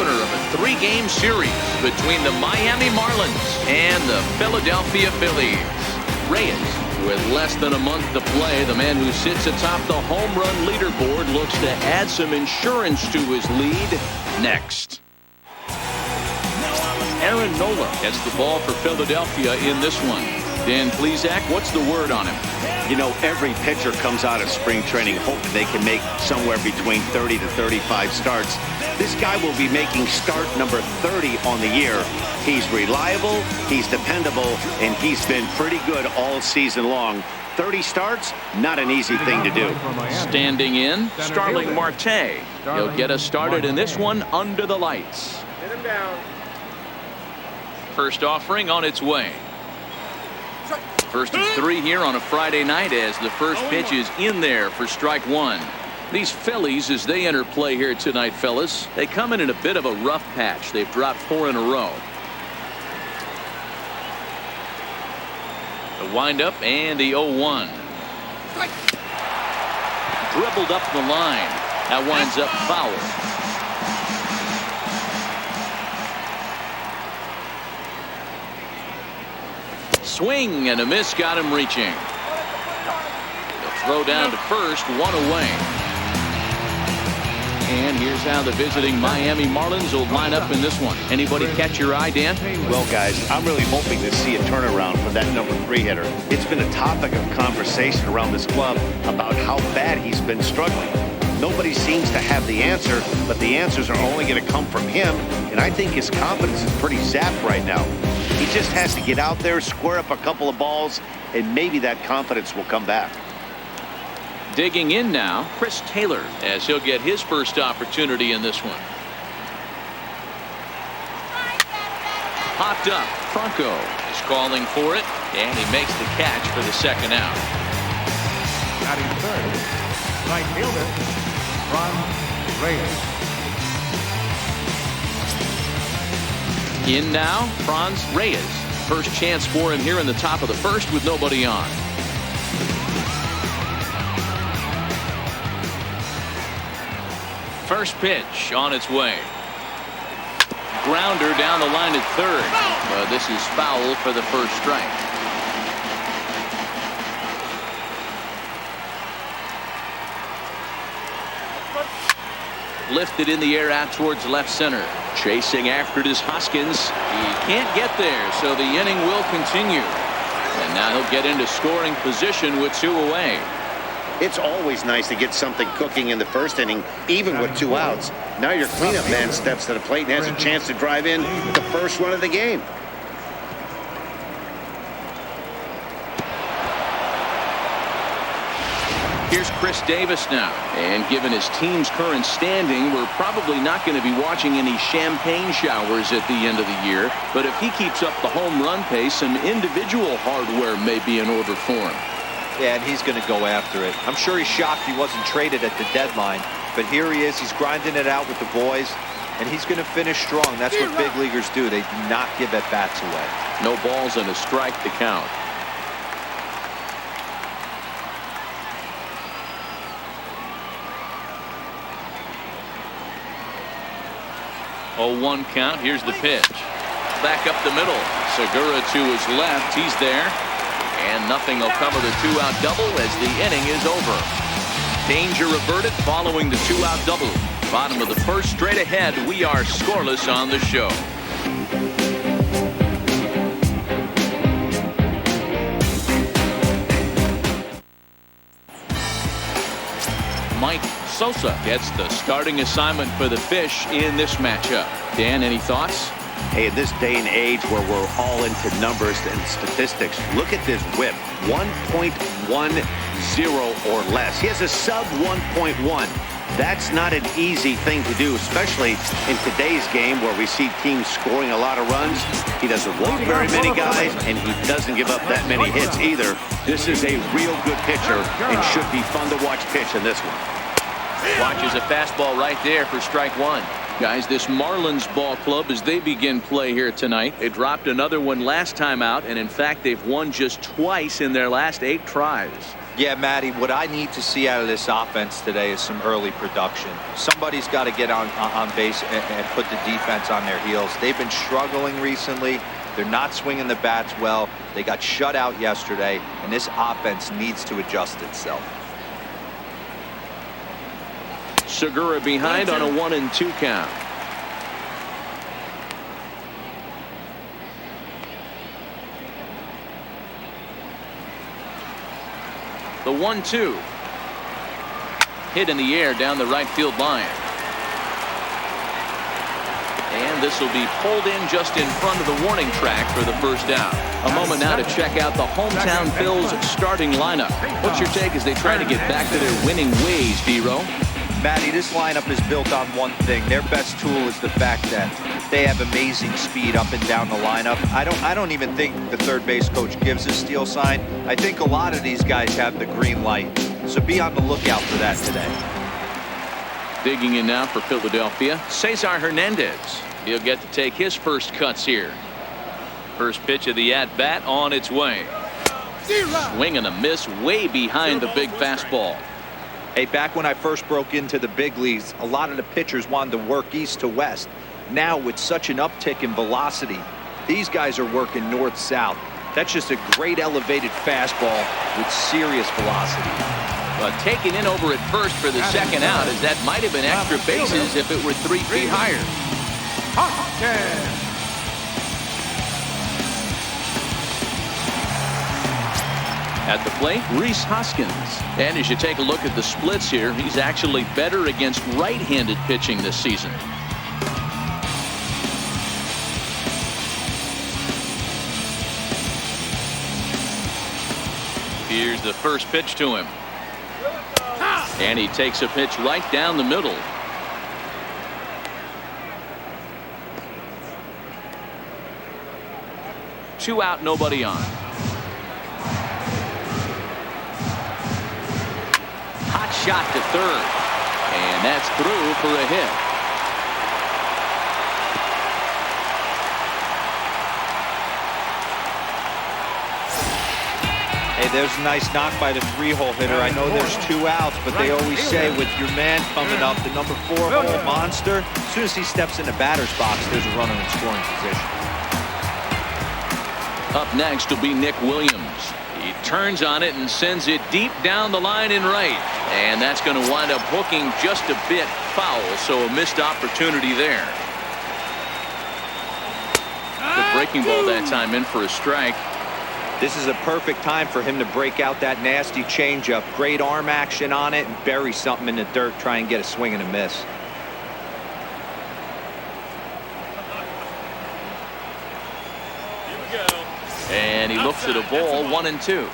opener of a 3-game series between the Miami Marlins and the Philadelphia Phillies. Reyes, with less than a month to play, the man who sits atop the home run leaderboard, looks to add some insurance to his lead next. Aaron Nola gets the ball for Philadelphia in this one. Dan Plesac, what's the word on him? You know, every pitcher comes out of spring training hoping they can make somewhere between 30 to 35 starts. This guy will be making start number 30 on the year. He's reliable, he's dependable, and he's been pretty good all season long. 30 starts, not an easy thing to do. Standing in, Starling Marte. He'll get us started in this one under the lights. Get him down. First offering on its way. First of 3 here on a Friday night as the first pitch is in there for strike 1. These Phillies, as they enter play here tonight, fellas, they come in a bit of a rough patch. They've dropped 4 in a row. The windup and the 0-1. Dribbled up the line. That winds up foul. Swing and a miss got him reaching. The throw down to first, 1 away. And here's how the visiting Miami Marlins will line up in this one. Anybody catch your eye, Dan? Well, guys, I'm really hoping to see a turnaround for that number 3 hitter. It's been a topic of conversation around this club about how bad he's been struggling. Nobody seems to have the answer, but the answers are only going to come from him, and I think his confidence is pretty zapped right now. He just has to get out there, square up a couple of balls, and maybe that confidence will come back. Digging in now, Chris Taylor, as he'll get his first opportunity in this one. Popped up. Franco is calling for it, and he makes the catch for the second out. Batting third, right fielder, Reyes. In now, Franz Reyes. First chance for him here in the top of the first with nobody on. First pitch on its way. Grounder down the line at third. But this is foul for the first strike. Lifted in the air out towards left center. Chasing after it is Hoskins. He can't get there, so the inning will continue. And now he'll get into scoring position with 2 away. It's always nice to get something cooking in the first inning, even with 2 outs. Now your cleanup man steps to the plate and has a chance to drive in the first run of the game. Here's Chris Davis now. And given his team's current standing, we're probably not going to be watching any champagne showers at the end of the year. But if he keeps up the home run pace, some individual hardware may be in order for him. Yeah, and he's going to go after it. I'm sure he's shocked he wasn't traded at the deadline. But here he is. He's grinding it out with the boys. And he's going to finish strong. That's what big leaguers do. They do not give at-bats away. No balls and a strike to count. 0-1 count. Here's the pitch. Back up the middle. Segura to his left. He's there. And nothing will cover the 2-out double as the inning is over. Danger averted following the 2-out double. Bottom of the first, straight ahead. We are scoreless on the show. Mike Sosa gets the starting assignment for the Fish in this matchup. Dan, any thoughts? Hey, in this day and age where we're all into numbers and statistics, look at this whip. 1.10 or less. He has a sub 1.1. That's not an easy thing to do, especially in today's game where we see teams scoring a lot of runs. He doesn't walk very many guys, and he doesn't give up that many hits either. This is a real good pitcher and should be fun to watch pitch in this one. Watches a fastball right there for strike 1. Guys, this Marlins ball club, as they begin play here tonight, they dropped another one last time out, and in fact they've won just twice in their last 8 tries. Yeah, Matty, what I need to see out of this offense today is some early production. Somebody's got to get on base and put the defense on their heels. They've been struggling recently. They're not swinging the bats well. They got shut out yesterday, and this offense needs to adjust itself. Segura behind on a 1-2 count. The 1-2. Hit in the air down the right field line. And this will be pulled in just in front of the warning track for the first out. A moment now to check out the hometown Phils starting lineup. What's your take as they try to get back to their winning ways, D-Row? Matty, this lineup is built on one thing. Their best tool is the fact that they have amazing speed up and down the lineup. I don't even think the third base coach gives a steal sign. I think a lot of these guys have the green light. So be on the lookout for that today. Digging in now for Philadelphia, Cesar Hernandez. He'll get to take his first cuts here. First pitch of the at-bat on its way. Swing and a miss way behind the big fastball. Hey, back when I first broke into the big leagues, a lot of the pitchers wanted to work east to west. Now, with such an uptick in velocity, these guys are working north-south. That's just a great elevated fastball with serious velocity. But taken in over at first for the second out, as that might have been extra bases if it were 3 feet higher. At the plate, Rhys Hoskins. And as you take a look at the splits here, he's actually better against right-handed pitching this season. Here's the first pitch to him. And he takes a pitch right down the middle. Two out, nobody on. Hot shot to third. And that's through for a hit. Hey, there's a nice knock by the 3-hole hitter. I know there's 2 outs, but they always say with your man coming up, the number 4-hole monster, as soon as he steps in the batter's box, there's a runner in scoring position. Up next will be Nick Williams. He turns on it and sends it deep down the line in right. And that's going to wind up hooking just a bit foul, so a missed opportunity there. The breaking ball that time in for a strike. This is a perfect time for him to break out that nasty changeup. Great arm action on it and bury something in the dirt, try and get a swing and a miss. And he looks at a ball, 1-2.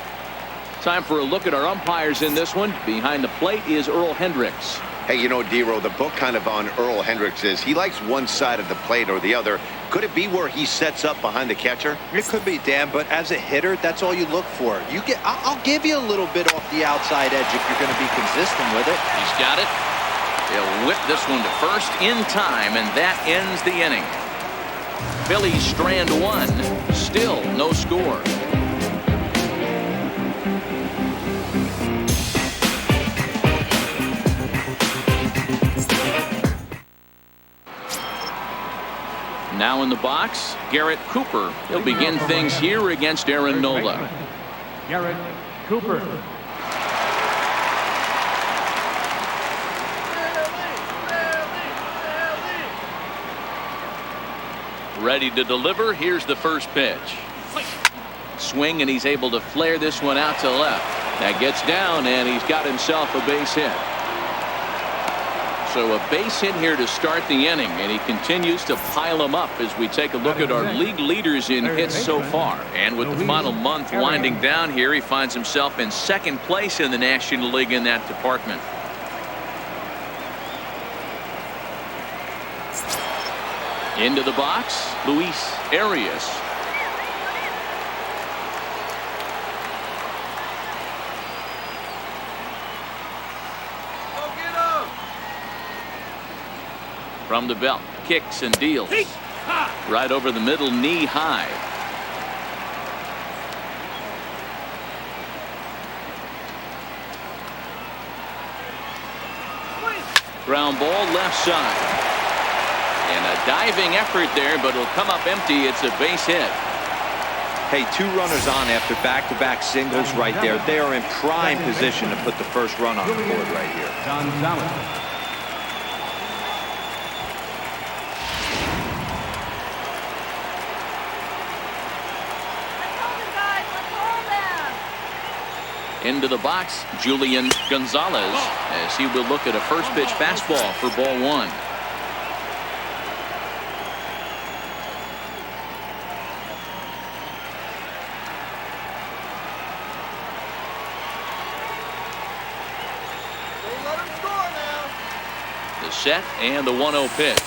Time for a look at our umpires in this one. Behind the plate is Earl Hendricks. Hey, you know, D-Row, the book kind of on Earl Hendricks is he likes one side of the plate or the other. Could it be where he sets up behind the catcher? It could be, Dan, but as a hitter, that's all you look for. I'll give you a little bit off the outside edge if you're going to be consistent with it. He's got it. He'll whip this one to first in time, and that ends the inning. Phillies strand 1. Still no score. Now in the box, Garrett Cooper. He'll begin things here against Aaron Nola. Garrett Cooper. Ready to deliver. Here's the first pitch. Swing, and he's able to flare this one out to left. That gets down, and he's got himself a base hit. So a base hit here to start the inning, and he continues to pile them up as we take a look at our league leaders in hits so far. And with the final month winding down here, he finds himself in second place in the National League in that department. Into the box, Luis Arias. From the belt, kicks and deals. Right over the middle, knee high. Ground ball left side. And a diving effort there, but it'll come up empty. It's a base hit. Hey, 2 runners on after back-to-back singles right there. They are in prime position to put the first run on the board right here. Into the box, Julian Gonzalez, as he will look at a first pitch fastball for ball 1. The set and the 1-0 pitch.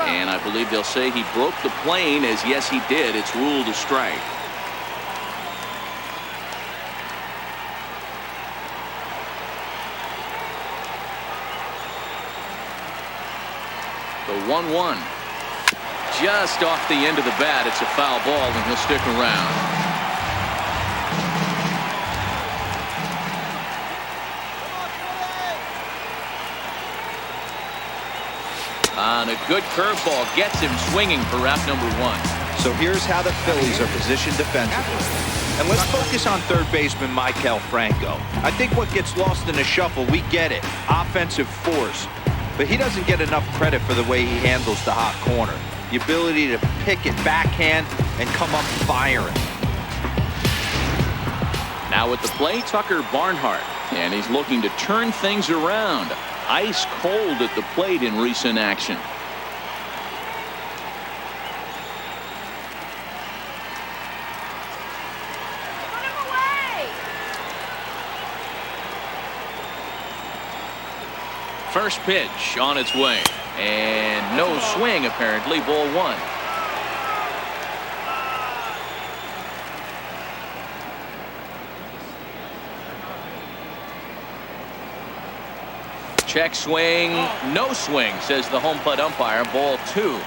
And I believe they'll say he broke the plane, as yes he did. It's ruled a strike. The 1-1. Just off the end of the bat. It's a foul ball, and he'll stick around. On a good curveball, gets him swinging for route number 1. So here's how the Phillies are positioned defensively. And let's focus on third baseman Maikel Franco. I think what gets lost in the shuffle, we get it. Offensive force. But he doesn't get enough credit for the way he handles the hot corner. The ability to pick it backhand and come up firing. Now at the plate, Tucker Barnhart. And he's looking to turn things around. Ice cold at the plate in recent action. First pitch on its way, and no swing apparently. Ball 1. Check swing, no swing, says the home plate umpire. Ball 2.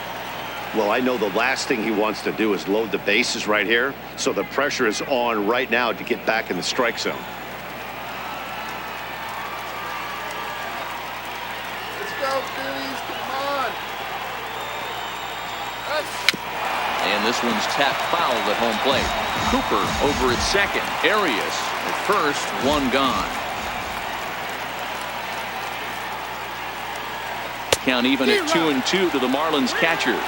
Well, I know the last thing he wants to do is load the bases right here, so the pressure is on right now to get back in the strike zone. And this one's tapped foul at home plate. Cooper over at second. Arias at first. 1 gone. Count even at 2-2 to the Marlins catcher.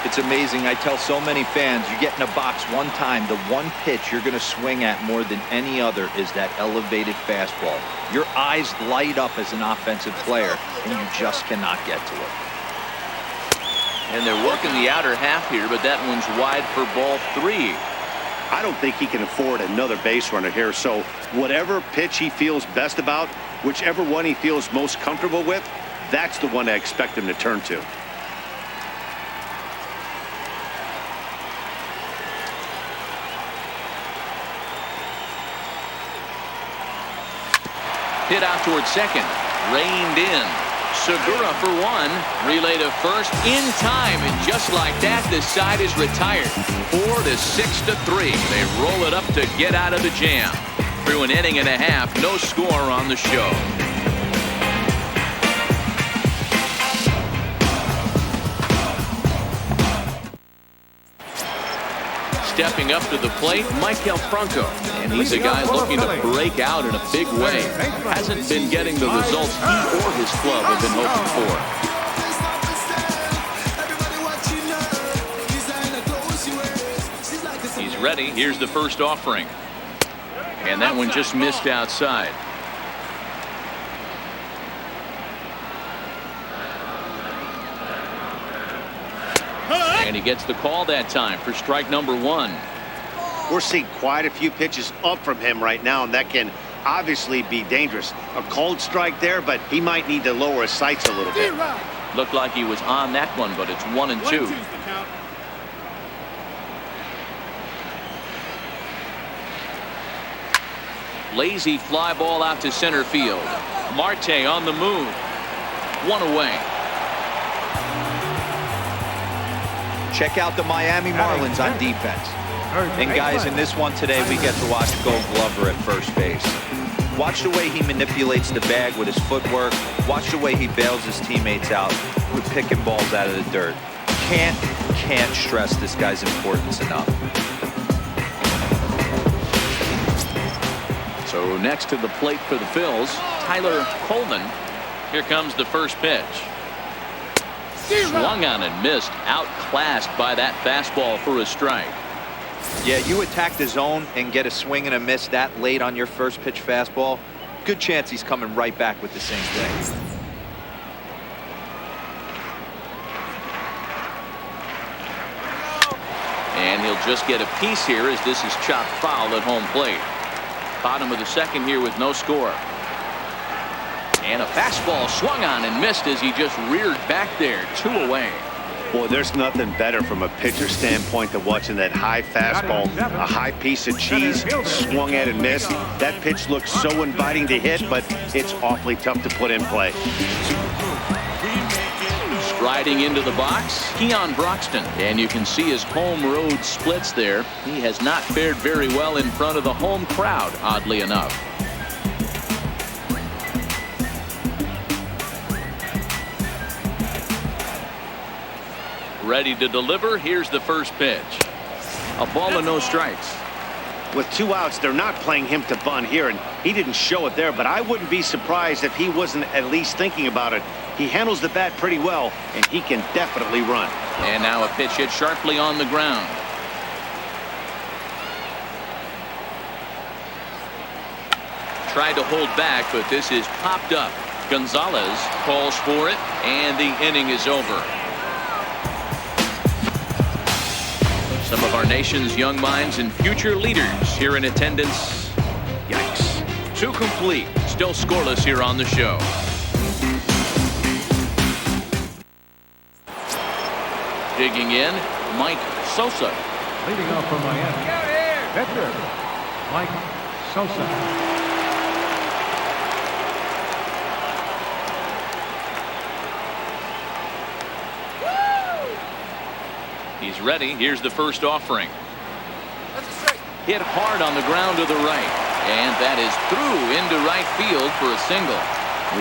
It's amazing. I tell so many fans, you get in a box one time, the one pitch you're going to swing at more than any other is that elevated fastball. Your eyes light up as an offensive player, and you just cannot get to it. And they're working the outer half here, but that one's wide for ball 3. I don't think he can afford another base runner here, so whatever pitch he feels best about, whichever one he feels most comfortable with, that's the one I expect him to turn to. Hit out towards second. Reined in. Segura for 1. Relay to first in time. And just like that, the side is retired. 4-6-3. They roll it up to get out of the jam. Through an inning and a half, no score on the show. Stepping up to the plate, Maikel Franco. And he's a guy looking to break out in a big way. Hasn't been getting the results he or his club have been hoping for. He's ready. Here's the first offering. And that one just missed outside. And he gets the call that time for strike number 1. We're seeing quite a few pitches up from him right now, and that can obviously be dangerous. A cold strike there, but he might need to lower his sights a little bit. Looked like he was on that one, but it's 1-2. Lazy fly ball out to center field. Marte on the move. 1 away. Check out the Miami Marlins on defense. And guys, in this one today, we get to watch Gold Glover at first base. Watch the way he manipulates the bag with his footwork. Watch the way he bails his teammates out with picking balls out of the dirt. Can't stress this guy's importance enough. So next to the plate for the Phils, Tyler Coleman. Here comes the first pitch. Swung on and missed. Outclassed by that fastball for a strike. Yeah, you attack the zone and get a swing and a miss that late on your first pitch fastball. Good chance he's coming right back with the same thing. And he'll just get a piece here as this is chopped foul at home plate. Bottom of the second here with no score. And a fastball swung on and missed as he just reared back there. 2 away. Boy, there's nothing better from a pitcher standpoint than watching that high fastball, a high piece of cheese, swung at and missed. That pitch looks so inviting to hit, but it's awfully tough to put in play. Striding into the box, Keon Broxton. And you can see his home road splits there. He has not fared very well in front of the home crowd, oddly enough. Ready to deliver. Here's the first pitch. A ball and no strikes. With 2 outs, they're not playing him to bunt here, and he didn't show it there, but I wouldn't be surprised if he wasn't at least thinking about it. He handles the bat pretty well, and he can definitely run. And now a pitch hit sharply on the ground. Tried to hold back, but this is popped up. Gonzalez calls for it, and the inning is over. Some of our nation's young minds and future leaders here in attendance. Yikes. 2 complete. Still scoreless here on the show. Digging in, Mike Sosa. Leading off from Miami. Pitcher, Mike Sosa. He's ready. Here's the first offering. Hit hard on the ground to the right. And that is through into right field for a single.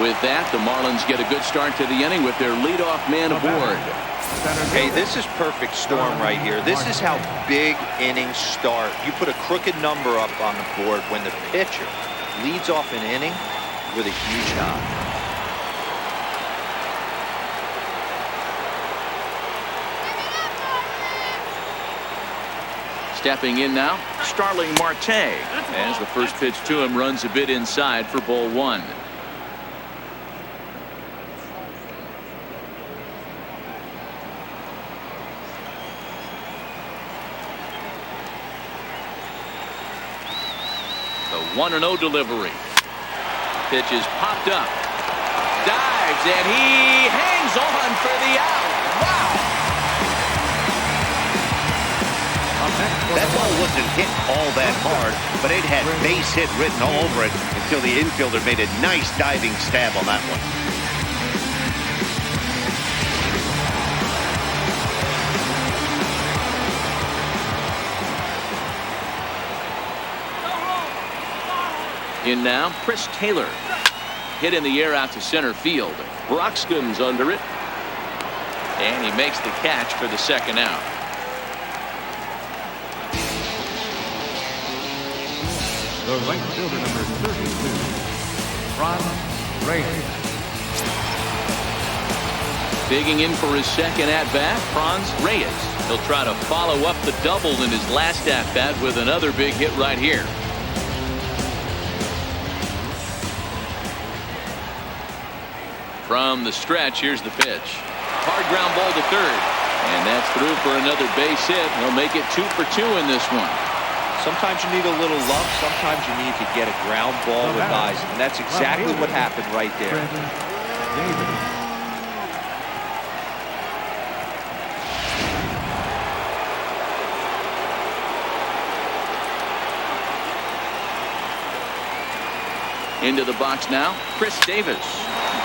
With that, the Marlins get a good start to the inning with their leadoff man aboard. Hey, this is perfect storm right here. This is how big innings start. You put a crooked number up on the board when the pitcher leads off an inning with a huge knock. Stepping in now, Starling Marte. As the first pitch to him runs a bit inside for ball 1. The 1-0 delivery. Pitch is popped up. Dives, and he hangs on for the out. Wow! That ball wasn't hit all that hard, but it had base hit written all over it until the infielder made a nice diving stab on that one. In now, Chris Taylor. Hit in the air out to center field. Broxton's under it. And he makes the catch for the second out. The right fielder, number 32, Ron Reyes. Digging in for his second at-bat, Franz Reyes. He'll try to follow up the double in his last at-bat with another big hit right here. From the stretch, here's the pitch. Hard ground ball to third. And that's through for another base hit. He'll make it 2 for 2 in this one. Sometimes you need a little love. Sometimes you need to get a ground ball with eyes. And that's exactly what happened right there. Into the box now, Chris Davis.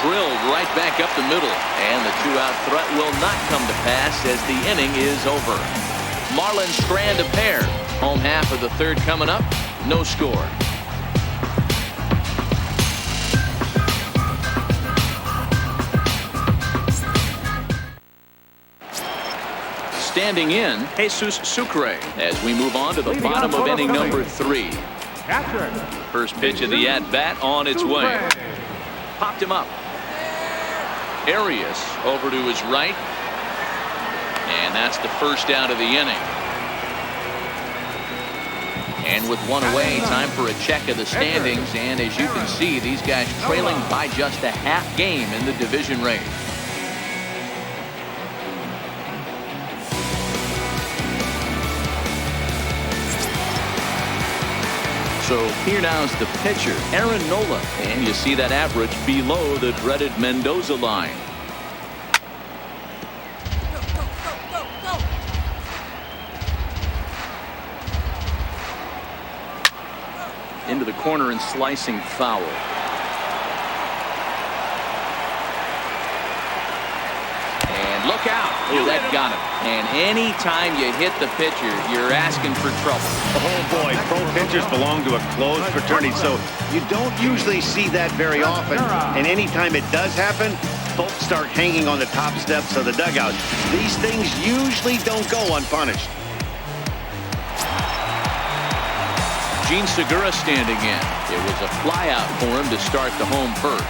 drilled right back up the middle, and the two-out threat will not come to pass as the inning is over. Marlins strand a pair. Home half of the third coming up. No score. Standing in, Jesus Sucre as we move on to the bottom of inning number 3. First pitch of the at-bat on its way. Popped him up. Arias over to his right. And that's the first out of the inning. And with one away, time for a check of the standings. And as you can see, these guys trailing by just a half game in the division race. So here now is the pitcher, Aaron Nola, and you see that average below the dreaded Mendoza line. Into the corner and slicing foul. And look out. Oh, that got him. And any time you hit the pitcher, you're asking for trouble. Oh boy, pro pitchers belong to a closed fraternity, so you don't usually see that very often. And anytime it does happen, folks start hanging on the top steps of the dugout. These things usually don't go unpunished. Gene Segura standing in. It was a flyout for him to start the home first.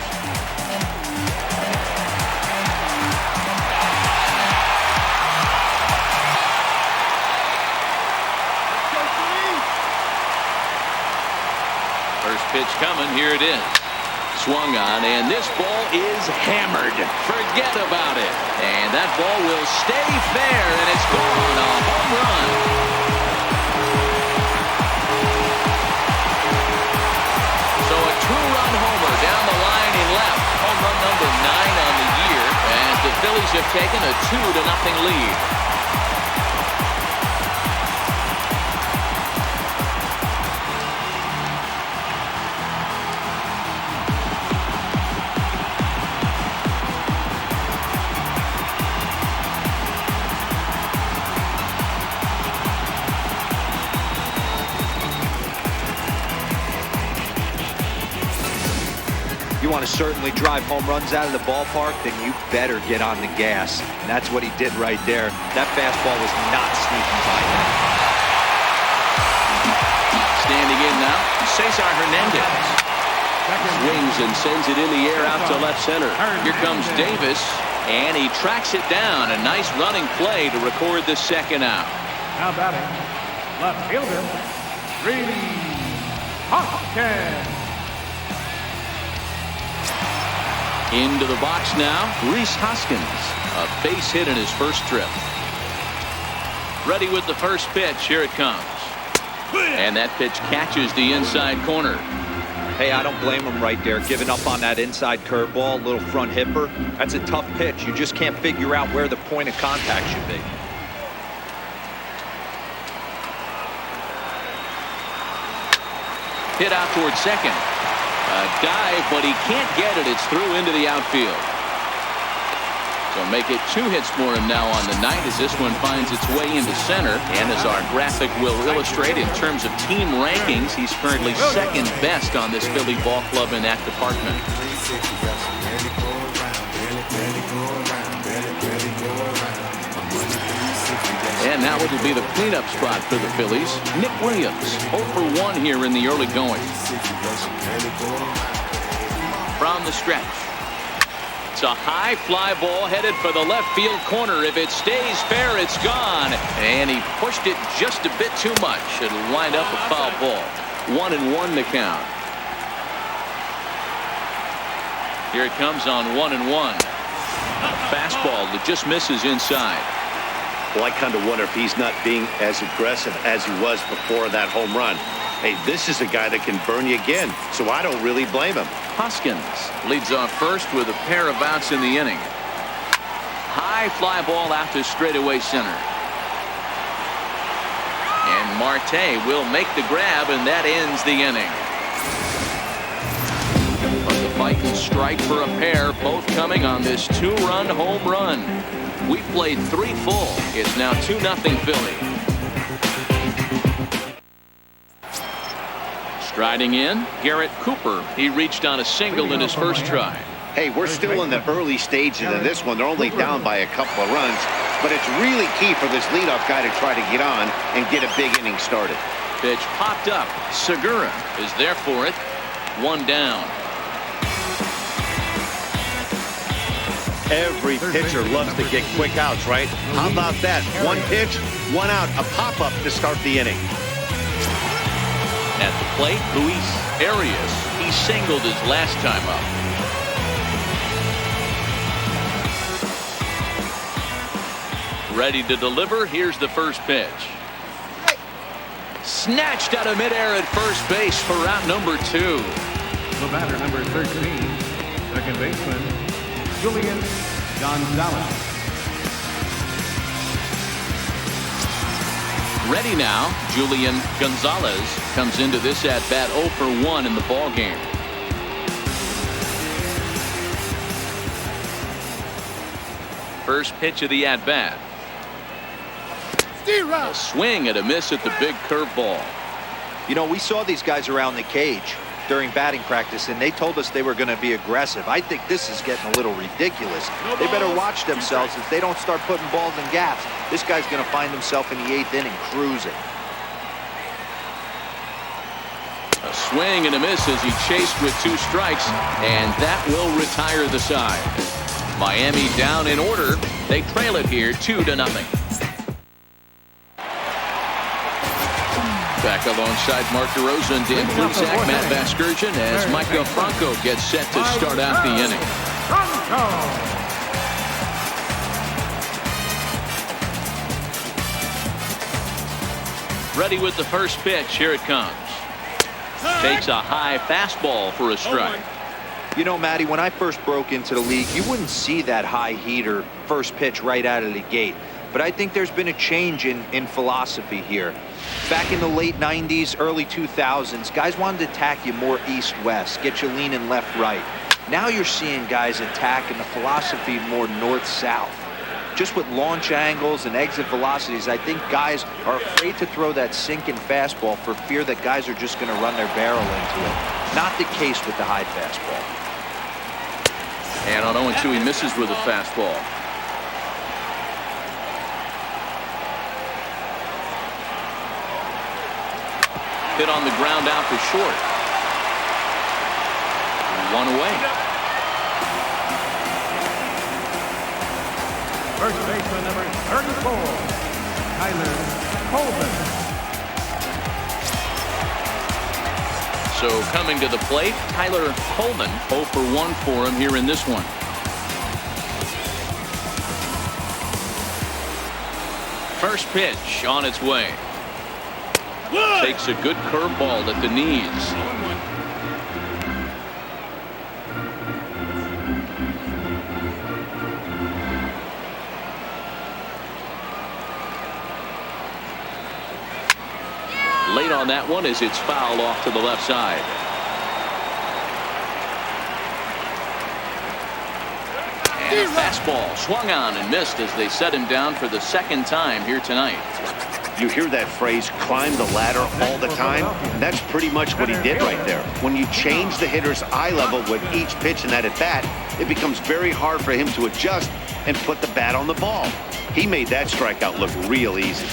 First pitch coming. Here it is. Swung on, and this ball is hammered. Forget about it. And that ball will stay fair, and it's gone. A home run. So a two-run homer down the line in left. Home run number 9 on the year, as the Phillies have taken a 2-0 lead. Want to certainly drive home runs out of the ballpark, then you better get on the gas. And that's what he did right there. That fastball was not sneaking by him. Standing in now, Cesar Hernandez. Swings and sends it in the air out to left center. Here comes Davis, and he tracks it down. A nice running play to record the second out. Now batting, left fielder, Hoskins. Into the box now, Rhys Hoskins. A base hit in his first trip. Ready with the first pitch. Here it comes. And that pitch catches the inside corner. Hey, I don't blame him right there. Giving up on that inside curveball, little front hipper. That's a tough pitch. You just can't figure out where the point of contact should be. Hit out towards second. A dive, but he can't get it. It's through into the outfield. So make it 2 hits for him now on the night as this one finds its way into center. And as our graphic will illustrate, in terms of team rankings, he's currently second best on this Philly ball club in that department. And now it'll be the cleanup spot for the Phillies. Nick Williams, 0 for 1 here in the early going. From the stretch. It's a high fly ball headed for the left field corner. If it stays fair, it's gone. And he pushed it just a bit too much. It'll wind up a foul ball. 1-1 to count. Here it comes on 1-1. A fastball that just misses inside. Well, I kind of wonder if he's not being as aggressive as he was before that home run. Hey, this is a guy that can burn you again, so I don't really blame him. Hoskins leads off first with a pair of outs in the inning. High fly ball out to straightaway center. And Marte will make the grab, and that ends the inning. But the fight Titans strike for a pair, both coming on this 2-run home run. We played 3 full. It's now 2-0 Philly. Striding in, Garrett Cooper. He reached on a single in his first try. Hey, we're still in the early stages of this one. They're only down by a couple of runs, but it's really key for this leadoff guy to try to get on and get a big inning started. Pitch popped up. Segura is there for it. 1 down. Every pitcher loves to get quick outs, right? How about that? 1 pitch, 1 out, a pop-up to start the inning. At the plate, Luis Arias. He singled his last time up. Ready to deliver. Here's the first pitch. Snatched out of midair at first base for route number 2. The batter, number 13, second baseman, Julian Gonzalez. Ready now, Julian Gonzalez comes into this at-bat 0 for 1 in the ballgame. First pitch of the at-bat. A swing and a miss at the big curveball. You know, we saw these guys around the cage during batting practice, and they told us they were going to be aggressive. I think this is getting a little ridiculous. They better watch themselves if they don't start putting balls in gaps. This guy's going to find himself in the 8th inning cruising. A swing and a miss as he chased with 2 strikes, and that will retire the side. Miami down in order. They trail it here 2-0. Back alongside Mark DeRosa and Dan Plesac, Matt Vasgersian, as Micah Franco gets set to start out the inning. Ready with the first pitch. Here it comes. Takes a high fastball for a strike. You know, Matty, when I first broke into the league, you wouldn't see that high heater first pitch right out of the gate. But I think there's been a change in philosophy here. Back in the late 90s, early 2000s, guys wanted to attack you more east-west, get you leaning left-right. Now you're seeing guys attacking the philosophy more north-south. Just with launch angles and exit velocities, I think guys are afraid to throw that sinking fastball for fear that guys are just going to run their barrel into it. Not the case with the high fastball. And on 0-2, he misses with a fastball. Hit on the ground out to short. 1 away. First baseman, number 34, Tyler Coleman. So coming to the plate, Tyler Coleman. 0 for 1 for him here in this one. First pitch on its way. Takes a good curveball at the knees. Late on that one as it's fouled off to the left side. And a fastball swung on and missed as they set him down for the 2nd time here tonight. You hear that phrase, climb the ladder all the time? That's pretty much what he did right there. When you change the hitter's eye level with each pitch in that at-bat, it becomes very hard for him to adjust and put the bat on the ball. He made that strikeout look real easy.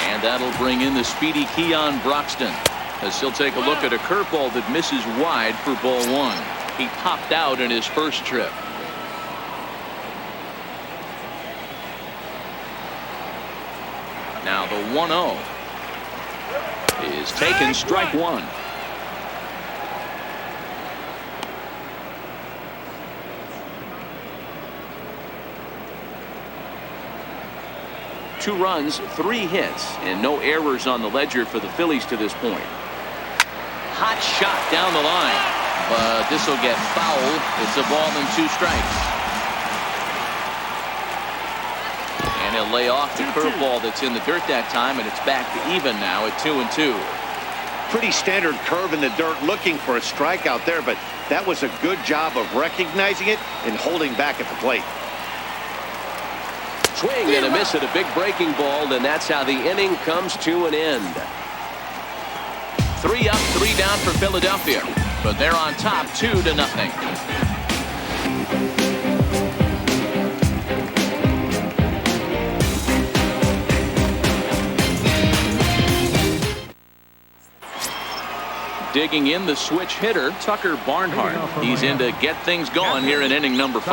And that'll bring in the speedy Keon Broxton, as he'll take a look at a curveball that misses wide for ball 1. He popped out in his first trip. Now the 1-0 is taken, strike 1. Two runs, 3 hits, and no errors on the ledger for the Phillies to this point. Hot shot down the line, but this will get foul. It's a ball and 2 strikes. And he'll lay off the curveball that's in the dirt that time, and it's back to even now at 2-2. pretty standard curve in the dirt, looking for a strikeout there, but that was a good job of recognizing it and holding back at the plate. Swing and a miss at a big breaking ball, and that's how the inning comes to an end. 3 up, 3 down for Philadelphia, but they're on top 2-0. Digging in the switch hitter, Tucker Barnhart. He's in to get things going here in inning number 5.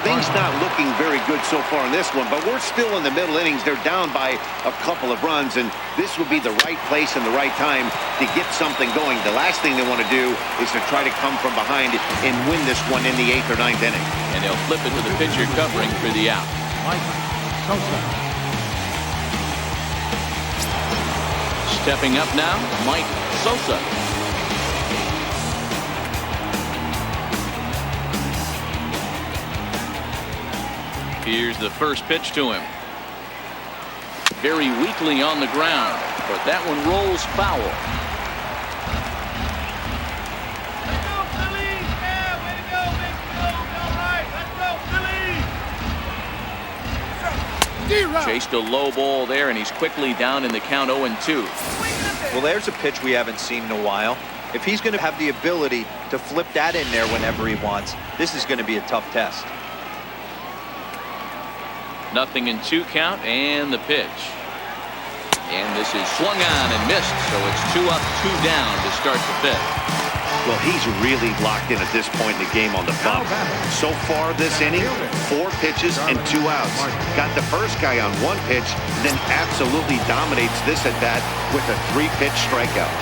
Things not looking very good so far in this one, but we're still in the middle innings. They're down by a couple of runs, and this would be the right place and the right time to get something going. The last thing they want to do is to try to come from behind and win this one in the 8th or 9th inning. And they'll flip it to the pitcher covering for the out. Stepping up now, Mike Sosa. Here's the first pitch to him. Very weakly on the ground, but that one rolls foul. Chased a low ball there, and he's quickly down in the count 0-2. Well, there's a pitch we haven't seen in a while. If he's going to have the ability to flip that in there whenever he wants, this is going to be a tough test. 0-2 count, and the pitch. And this is swung on and missed, so it's 2 up, 2 down to start the 5th. Well, he's really locked in at this point in the game on the bump. So far this inning, 4 pitches and 2 outs. Got the first guy on 1 pitch, then absolutely dominates this at bat with a 3-pitch strikeout.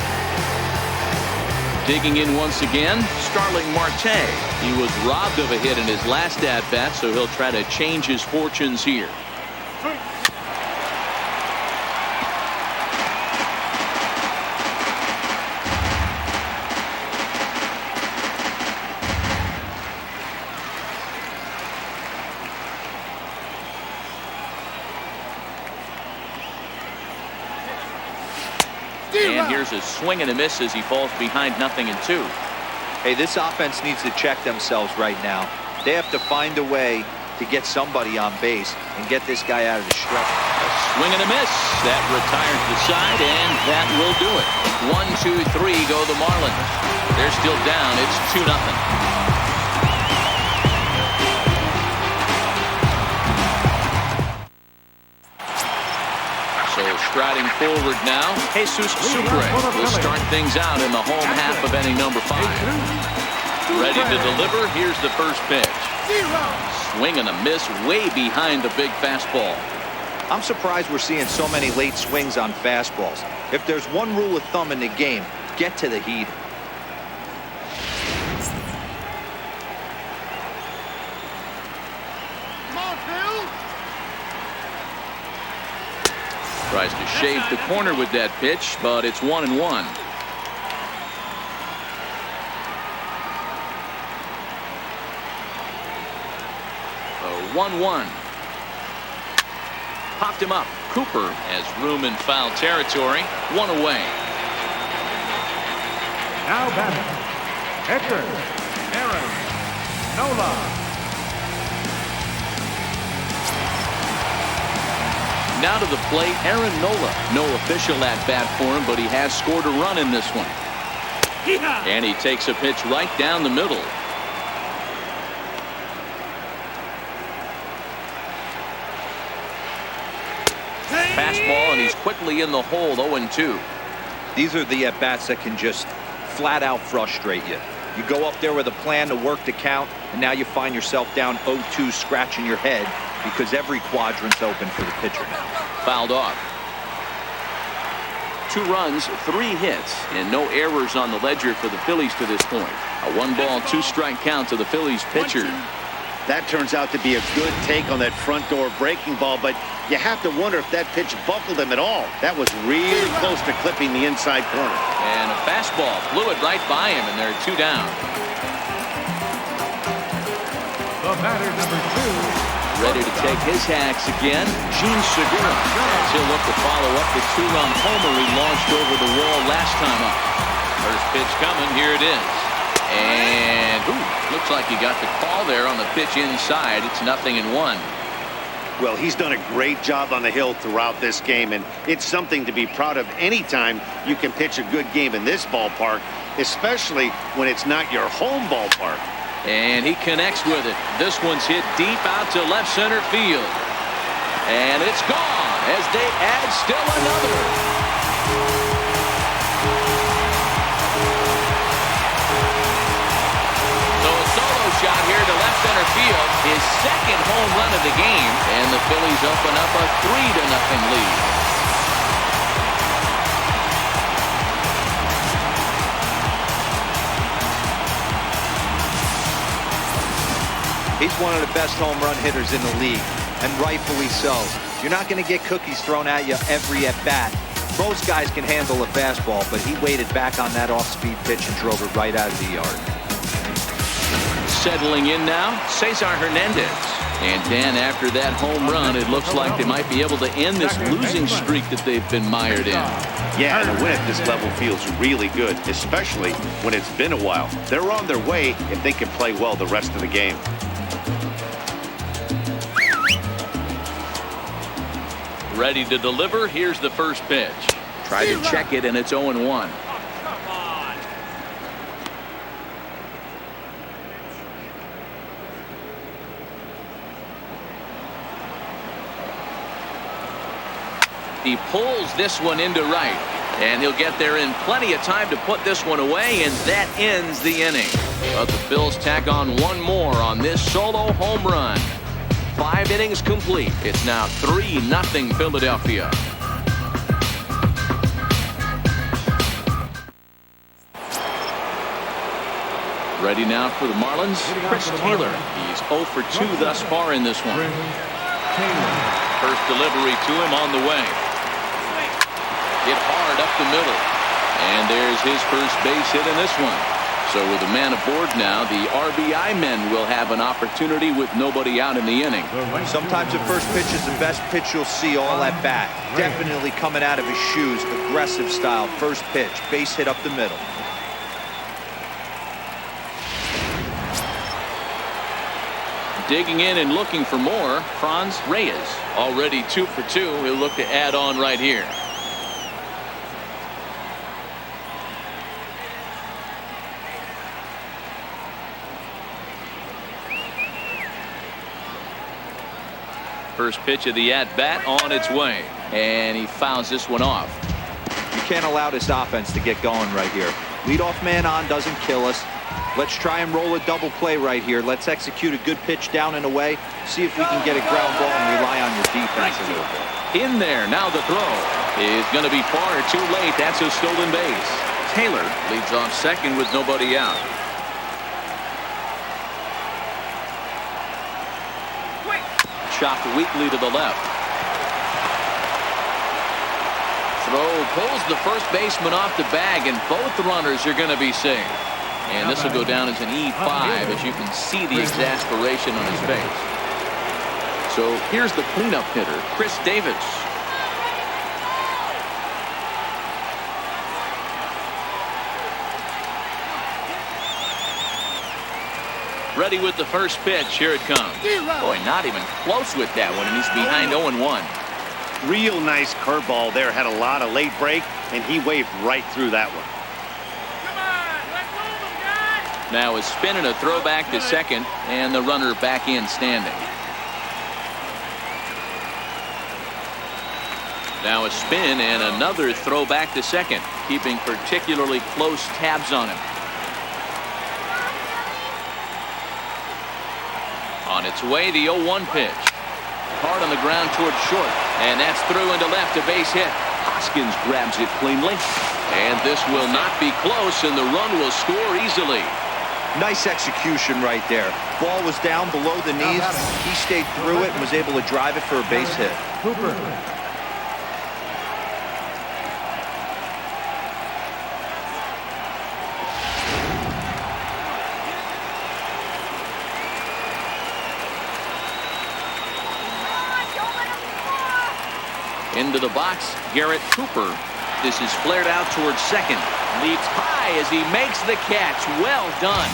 Digging in once again, Starling Marte. He was robbed of a hit in his last at-bat, so he'll try to change his fortunes here. And here's a swing and a miss as he falls behind 0-2. Hey, this offense needs to check themselves right now. They have to find a way to get somebody on base and get this guy out of the stretch. A swing and a miss. That retires the side, and that will do it. 1, 2, 3 go the Marlins. They're still down. It's 2-0. So striding forward now, Jesus Sucre will start things out in the home half of inning number 5. Ready to deliver. Here's the first pitch. Swing and a miss way behind the big fastball. I'm surprised we're seeing so many late swings on fastballs. If there's one rule of thumb in the game, get to the heat. Tries to shave the corner with that pitch, but it's 1-1. 1-1. Popped him up. Cooper has room in foul territory. 1 away. Now batting, Edgar Aaron Nola. Now to the plate, Aaron Nola. No official at bat for him, but he has scored a run in this one. And he takes a pitch right down the middle. Fastball, and he's quickly in the hole. 0-2. These are the at-bats that can just flat out frustrate you. You go up there with a plan to work the count, and now you find yourself down 0-2, scratching your head because every quadrant's open for the pitcher now. Fouled off. 2 runs, 3 hits, and no errors on the ledger for the Phillies to this point. A 1-ball, 2-strike count to the Phillies pitcher. That turns out to be a good take on that front door breaking ball, but you have to wonder if that pitch buckled him at all. That was really close to clipping the inside corner. And a fastball flew it right by him, and they're 2 down. The batter, number 2. Ready to take his hacks again. Gene Segura, as he'll look to follow up the two-run homer he launched over the wall last time up. First pitch coming. Here it is. And looks like he got the call there on the pitch inside. It's 0-1. Well, he's done a great job on the hill throughout this game, and it's something to be proud of anytime you can pitch a good game in this ballpark, especially when it's not your home ballpark. And he connects with it. This one's hit deep out to left center field. And it's gone as they add still another. Shot here to left center field, his second home run of the game, and the Phillies open up a 3-0 lead. He's one of the best home run hitters in the league, and rightfully so. You're not going to get cookies thrown at you every at bat. Most guys can handle a fastball, but he waited back on that off-speed pitch and drove it right out of the yard. Settling in now, Cesar Hernandez. And Dan, after that home run, it looks like they might be able to end this losing streak that they've been mired in. Yeah, and a win at this level feels really good, especially when it's been a while. They're on their way if they can play well the rest of the game. Ready to deliver. Here's the first pitch. Try to check it, and it's 0-1. He pulls this one into right, and he'll get there in plenty of time to put this one away, and that ends the inning. But the Phils tack on one more on this solo home run. 5 innings complete. It's now 3-0 Philadelphia. Ready now for the Marlins, Chris Taylor. He's 0 for 2 thus far in this one. First delivery to him on the way. Hit hard up the middle. And there's his first base hit in this one. So with a man aboard now, the RBI men will have an opportunity with nobody out in the inning. Sometimes the first pitch is the best pitch you'll see all at bat. Definitely coming out of his shoes, aggressive style. First pitch, base hit up the middle. Digging in and looking for more, Franz Reyes. Already 2 for 2. He'll look to add on right here. First pitch of the at-bat on its way. And he fouls this one off. You can't allow this offense to get going right here. Leadoff man on doesn't kill us. Let's try and roll a double play right here. Let's execute a good pitch down and away. See if we can get a ground ball and rely on your defense a little bit. In there. Now the throw is going to be far too late. That's a stolen base. Taylor leads off second with nobody out. Chopped weakly to the left. Throw pulls the first baseman off the bag, and both runners are going to be safe. And this will go down as an E5, as you can see the exasperation on his face. So here's the cleanup hitter, Chris Davis. Ready with the first pitch. Here it comes. Boy, not even close with that one, and he's behind 0-1. Real nice curveball there. Had a lot of late break, and he waved right through that one. Now a spin and a throwback to second, and the runner back in standing. Now a spin and another throwback to second, keeping particularly close tabs on him. On its way, the 0-1 pitch. Hard on the ground towards short, and that's through into left, a base hit. Hoskins grabs it cleanly, and this will not be close, and the run will score easily. Nice execution right there. Ball was down below the knees. He stayed through it and was able to drive it for a base hit. Into the box, Garrett Cooper. This is flared out towards second. Leaps high as he makes the catch. Well done.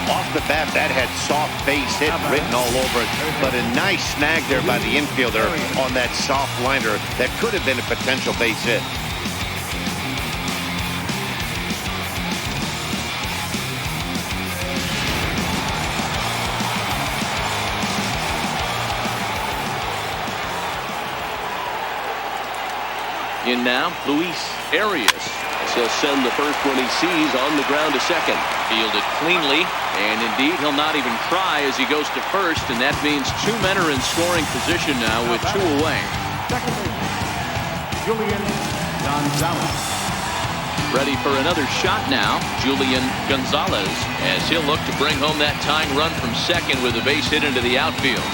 Off the bat, that had soft base hit written all over it, but a nice snag there by the infielder on that soft liner that could have been a potential base hit. In now, Luis Arias. He'll send the first one he sees on the ground to second. Fielded cleanly, and indeed he'll not even try as he goes to first, and that means two men are in scoring position now with two away. Second base, Julian Gonzalez. Ready for another shot now, Julian Gonzalez, as he'll look to bring home that tying run from second with a base hit into the outfield.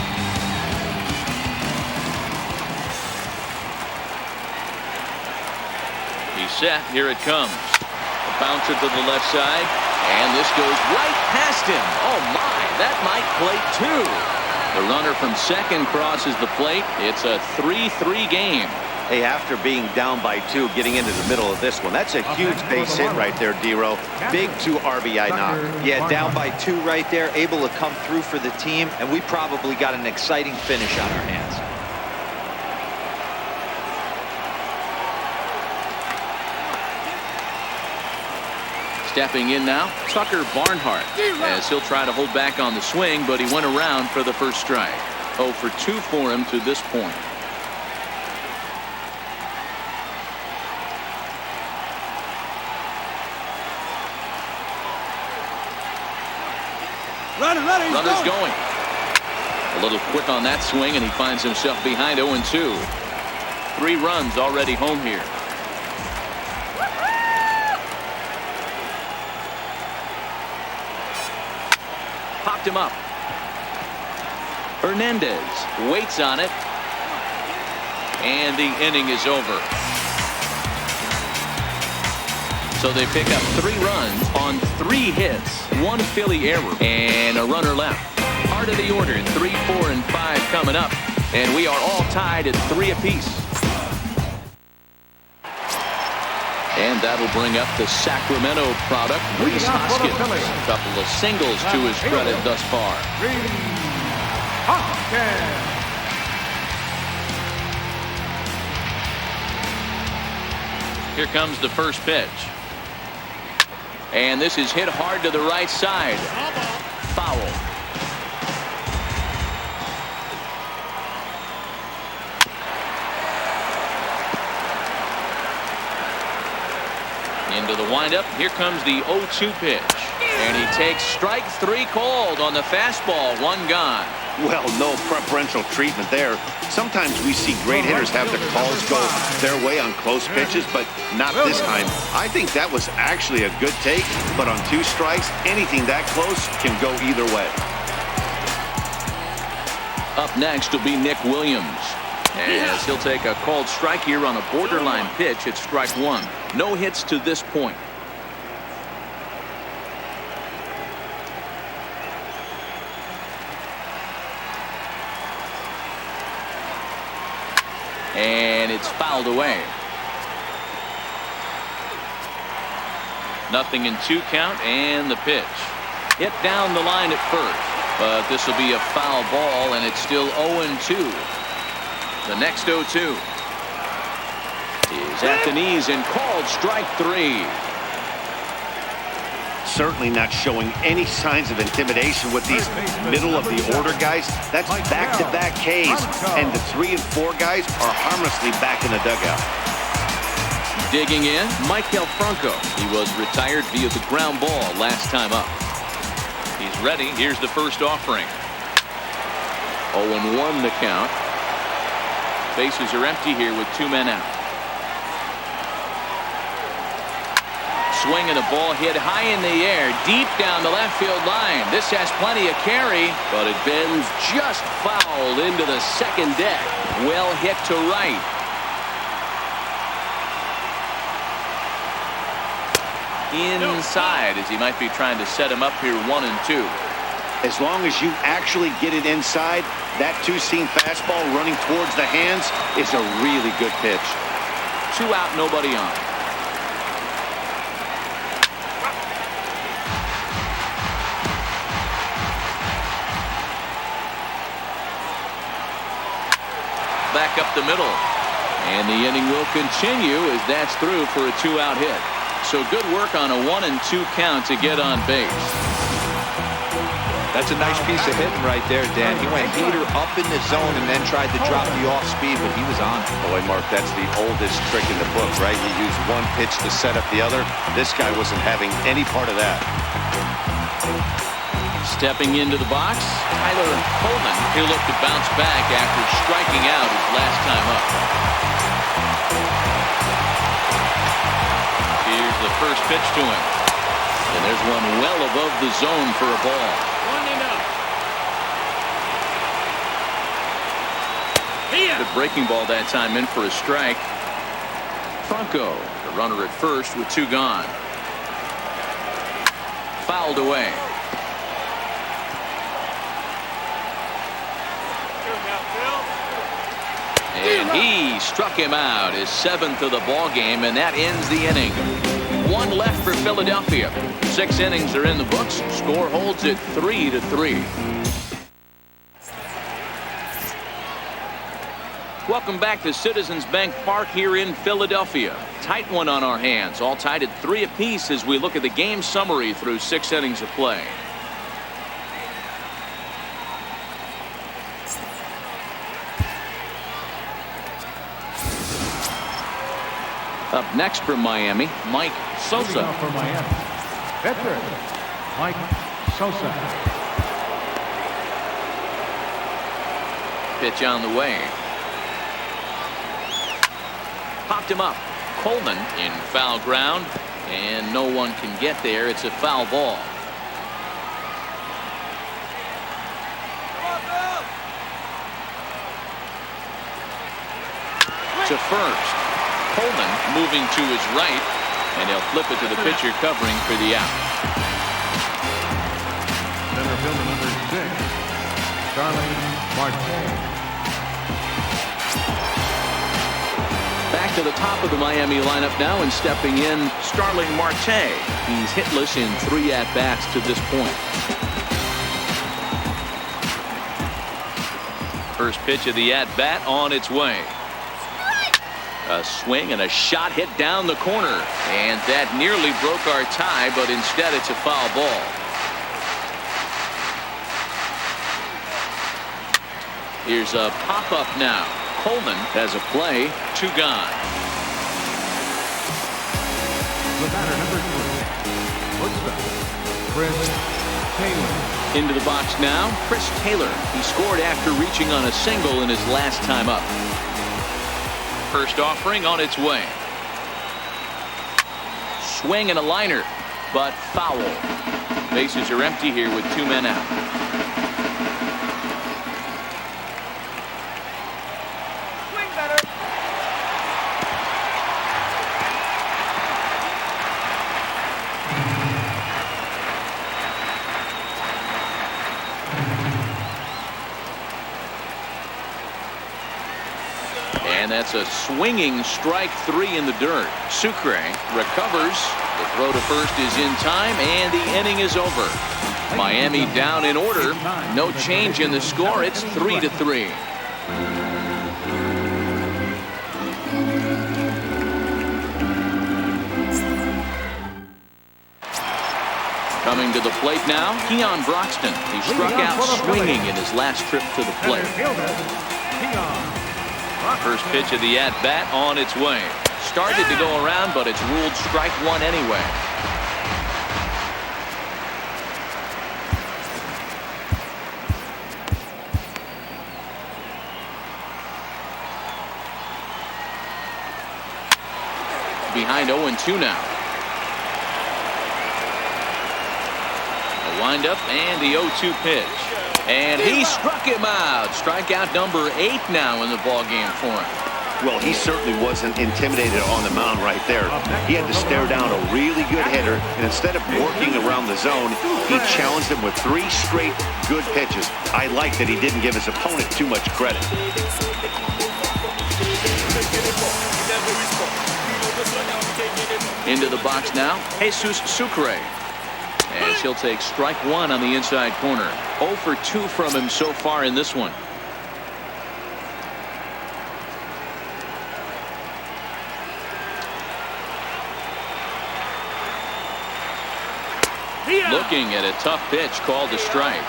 He's set. Here it comes. A bouncer to the left side, and this goes right past him. Oh my, that might play two. The runner from second crosses the plate. It's a 3-3 game. Hey, after being down by 2, getting into the middle of this one, that's a huge base hit right there, D-Row. Big 2 RBI knock. Yeah, down by 2 right there, able to come through for the team, and we probably got an exciting finish on our hands. Stepping in now, Tucker Barnhart, as he'll try to hold back on the swing, but he went around for the first strike. 0 for 2 for him to this point. Runner's going. A little quick on that swing, and he finds himself behind 0-2. 3 runs already home here. Popped him up. Hernandez waits on it, and the inning is over. So they pick up 3 runs on 3 hits, 1 Philly error, and a runner left. Part of the order, 3, 4, and 5 coming up, and we are all tied at 3 apiece. And that'll bring up the Sacramento product, Rhys Hoskins. A couple of singles to his credit thus far. Here comes the first pitch. And this is hit hard to the right side. Foul. Into the windup. Here comes the 0-2 pitch. And he takes strike 3 called on the fastball. 1 gone. Well, no preferential treatment there. Sometimes we see great hitters have their calls go their way on close pitches, but not this time. I think that was actually a good take, but on 2 strikes, anything that close can go either way. Up next will be Nick Williams, as he'll take a called strike here on a borderline pitch at strike 1. No hits to this point. And it's fouled away. 0-2 count, and the pitch. Hit down the line at first, but this will be a foul ball, and it's still 0-2. The next 0-2 is at the knees and called strike 3. Certainly not showing any signs of intimidation with these middle of the order guys. That's back-to-back Ks, and the 3 and 4 guys are harmlessly back in the dugout. Digging in, Maikel Franco. He was retired via the ground ball last time up. He's ready. Here's the first offering. 0-1 the count. Bases are empty here with 2 men out. Swing and a ball hit high in the air, deep down the left field line. This has plenty of carry, but it bends just foul into the second deck. Well hit to right. Inside, as he might be trying to set him up here 1-2. As long as you actually get it inside, that two-seam fastball running towards the hands is a really good pitch. 2 out, nobody on. Back up the middle. And the inning will continue as that's through for a 2-out hit. So good work on a 1-2 count to get on base. That's a nice piece of hitting right there, Dan. He went heater up in the zone and then tried to drop the off speed, but he was on it. Boy, Mark, that's the oldest trick in the book, right? You use one pitch to set up the other. This guy wasn't having any part of that. Stepping into the box, Tyler Coleman. He'll look to bounce back after striking out his last time up. Here's the first pitch to him. And there's one well above the zone for a ball. 1-0. The breaking ball that time in for a strike. Franco, the runner at first with 2 gone. Fouled away. And he struck him out, his 7th of the ball game, and that ends the inning. 1 left for Philadelphia. 6 innings are in the books. Score holds it 3-3. Welcome back to Citizens Bank Park here in Philadelphia. Tight one on our hands, all tied at 3 apiece as we look at the game summary through 6 innings of play. Up next for Miami, Mike Sosa. For Miami, veteran Mike Sosa. Pitch on the way. Popped him up. Coleman in foul ground, and no one can get there. It's a foul ball. To first. Coleman moving to his right, and he'll flip it to the pitcher covering for the out. Center fielder number 6, Starling Marte. Back to the top of the Miami lineup now, and stepping in, Starling Marte. He's hitless in 3 at-bats to this point. First pitch of the at-bat on its way. A swing and a shot hit down the corner, and that nearly broke our tie, but instead it's a foul ball. Here's a pop-up now. Coleman has a play, 2 gone. The batter number 3, Chris Taylor. Into the box now, Chris Taylor. He scored after reaching on a single in his last time up. First offering on its way. Swing and a liner, but foul. Bases are empty here with 2 men out. Swing better. And that's a swinging strike 3 in the dirt. Sucre recovers. The throw to first is in time, and the inning is over. Miami down in order. No change in the score. It's 3-3. Coming to the plate now, Keon Broxton. He struck out swinging in his last trip to the plate. First pitch of the at-bat on its way. Started to go around, but it's ruled strike 1 anyway. Behind 0-2 now. A windup and the 0-2 pitch. And he struck him out. Strikeout number 8 now in the ballgame for him. Well, he certainly wasn't intimidated on the mound right there. He had to stare down a really good hitter, and instead of working around the zone, he challenged him with 3 straight good pitches. I like that he didn't give his opponent too much credit. Into the box now, Jesus Sucre. As he'll take strike 1 on the inside corner. 0 for 2 from him so far in this one. Looking at a tough pitch called a strike.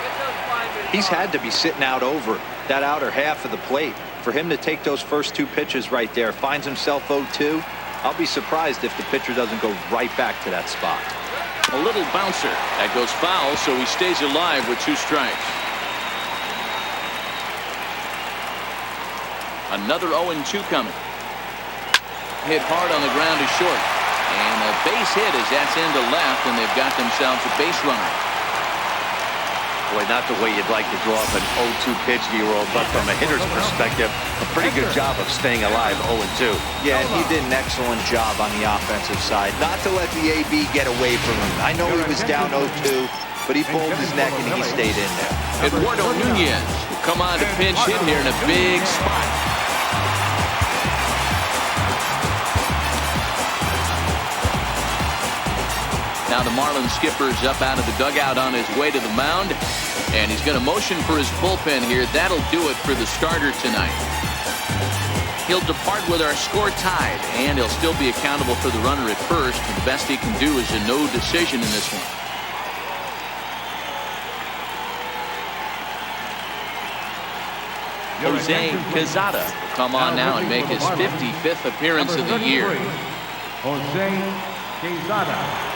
He's had to be sitting out over that outer half of the plate. For him to take those first 2 pitches right there, finds himself 0-2. I'll be surprised if the pitcher doesn't go right back to that spot. A little bouncer. That goes foul, so he stays alive with 2 strikes. Another 0-2 coming. Hit hard on the ground to short. And a base hit as that's into left, and they've got themselves a base runner. Boy, not the way you'd like to draw up an 0-2 pitch, D-Roll, but from a hitter's perspective, a pretty good job of staying alive 0-2. Yeah, and he did an excellent job on the offensive side. Not to let the AB get away from him. I know he was down 0-2, but he pulled his neck and he stayed in there. Eduardo Nunez will come on to pinch hit here in a big spot. Now the Marlins skipper's up out of the dugout on his way to the mound, and he's going to motion for his bullpen here. That'll do it for the starter tonight. He'll depart with our score tied, and he'll still be accountable for the runner at first. The best he can do is a no decision in this one. Jose Quezada will come on now and make his 55th appearance of the year. Jose Quezada.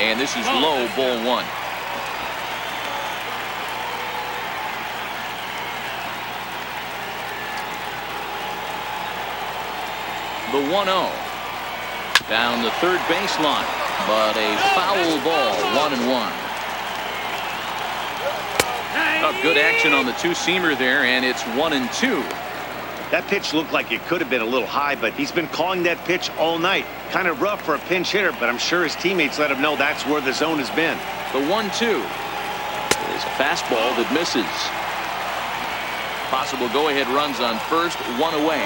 And this is low, ball 1. The 1-0 down the third baseline, but a foul ball, 1-1. Good action on the 2-seamer there, and it's 1-2. That pitch looked like it could have been a little high, but he's been calling that pitch all night. Kind of rough for a pinch hitter, but I'm sure his teammates let him know that's where the zone has been. The 1-2 is a fastball that misses. Possible go-ahead runs on first, 1 away.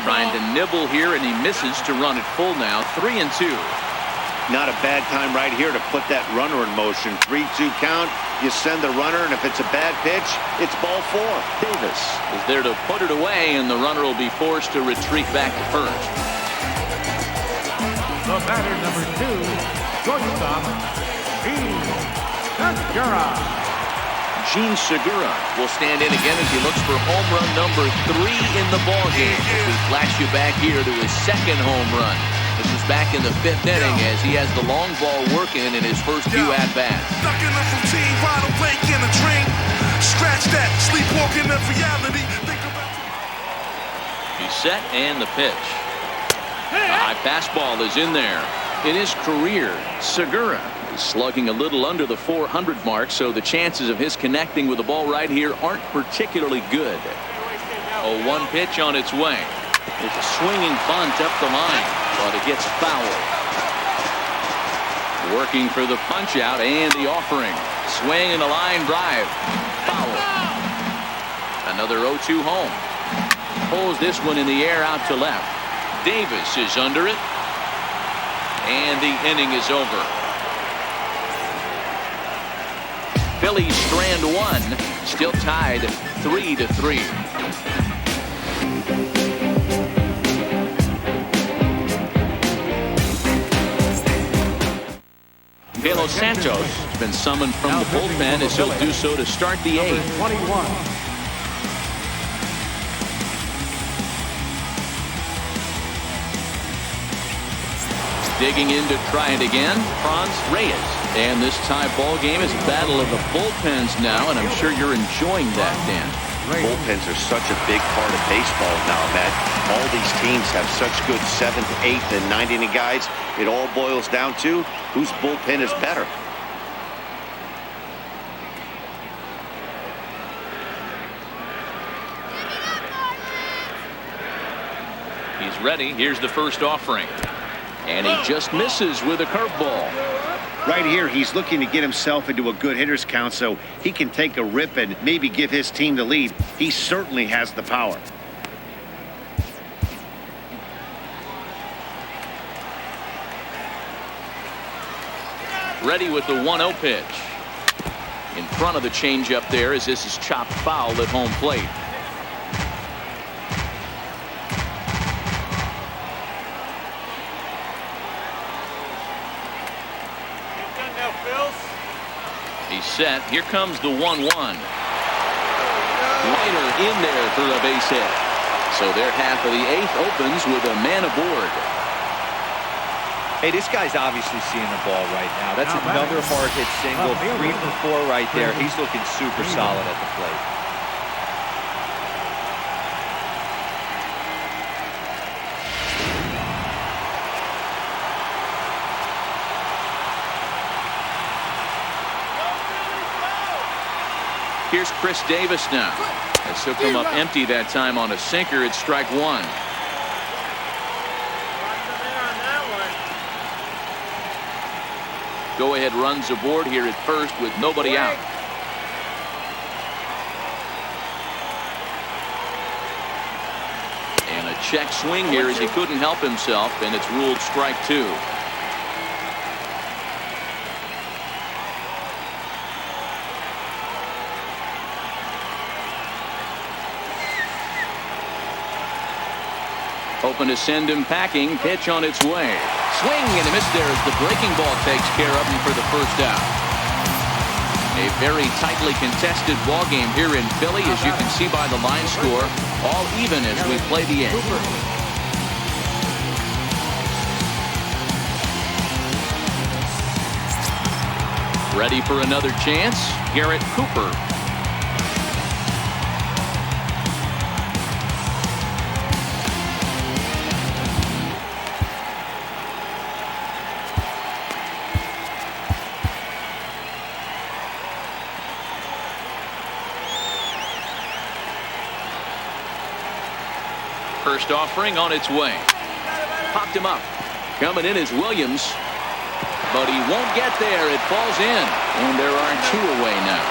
Trying to nibble here, and he misses to run it full now. 3-2. Not a bad time right here to put that runner in motion. 3-2 count. You send the runner, and if it's a bad pitch, it's ball 4. Davis is there to put it away, and the runner will be forced to retreat back to first. The batter, number 2, shortstop, Gene Segura. Gene Segura will stand in again as he looks for home run number 3 in the ballgame. We flash you back here to his 2nd home run. This is back in the 5th inning as he has the long ball working in his first few at-bats. Stuck in a routine, wide awake in a dream. Scratch that, sleepwalking in reality. Think about He's set and the pitch. A high fastball is in there. In his career, Segura is slugging a little under the 400 mark, so the chances of his connecting with the ball right here aren't particularly good. A 1 pitch on its way. It's a swinging bunt up the line, but it gets fouled. Working for the punch out and the offering. Swing and a line drive. Foul. Another 0-2 home. Pulls this one in the air out to left. Davis is under it. And the inning is over. Phillies strand 1. Still tied 3-3. Los Santos has been summoned from the bullpen as he'll do so to start the 8th. 21. Digging in to try it again, Franz Reyes. And this tie ball game is a battle of the bullpens now, and I'm sure you're enjoying that, Dan. Bullpens are such a big part of baseball now, Matt. All these teams have such good 7th, 8th, and 9th inning guys. It all boils down to whose bullpen is better. He's ready. Here's the first offering. And he just misses with a curveball. Right here, he's looking to get himself into a good hitter's count so he can take a rip and maybe give his team the lead. He certainly has the power. Ready with the 1-0 pitch. In front of the changeup there as this is chopped foul at home plate. He's set. Here comes the 1-1. Liner in there for a base hit. So their half of the 8th opens with a man aboard. Hey, this guy's obviously seeing the ball right now. That's another hard hit single. 3 for 4 right there. He's looking super solid at the plate. Here's Chris Davis now. As he'll come up empty that time on a sinker. It's strike 1. Go ahead runs aboard here at first with nobody out. And a check swing here as he couldn't help himself, and it's ruled strike 2. Hoping to send him packing. Pitch on its way. Swing and a miss there as the breaking ball takes care of him for the first out. A very tightly contested ball game here in Philly, as you can see by the line score. All even as we play the 8th. Ready for another chance. Garrett Cooper. First offering on its way. Popped him up. Coming in is Williams. But he won't get there. It falls in. And there are 2 away now.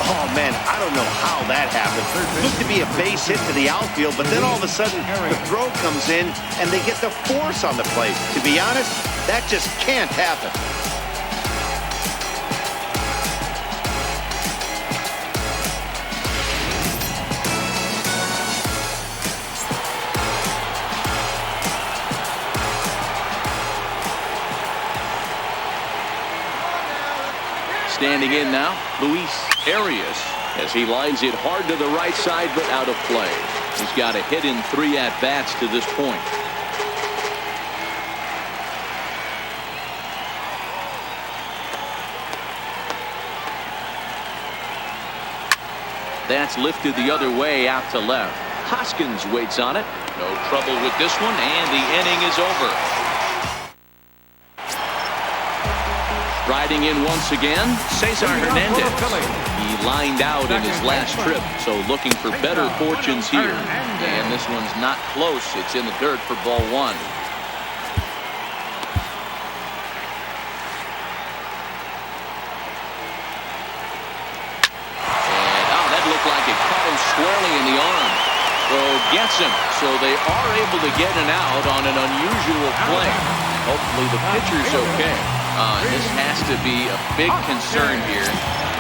Oh, man, I don't know how that happened. Looked to be a base hit to the outfield, but then all of a sudden the throw comes in and they get the force on the plate. To be honest, that just can't happen. Standing in now, Luis Arias, as he lines it hard to the right side, but out of play. He's got a hit in 3 at-bats to this point. That's lifted the other way out to left. Hoskins waits on it. No trouble with this one, and the inning is over. Riding in once again, Cesar Hernandez. He lined out in his last trip, so looking for better fortunes here. And this one's not close. It's in the dirt for ball 1. And that looked like it caught him squarely in the arm. So gets him. So they are able to get an out on an unusual play. Hopefully the pitcher's okay. This has to be a big concern here.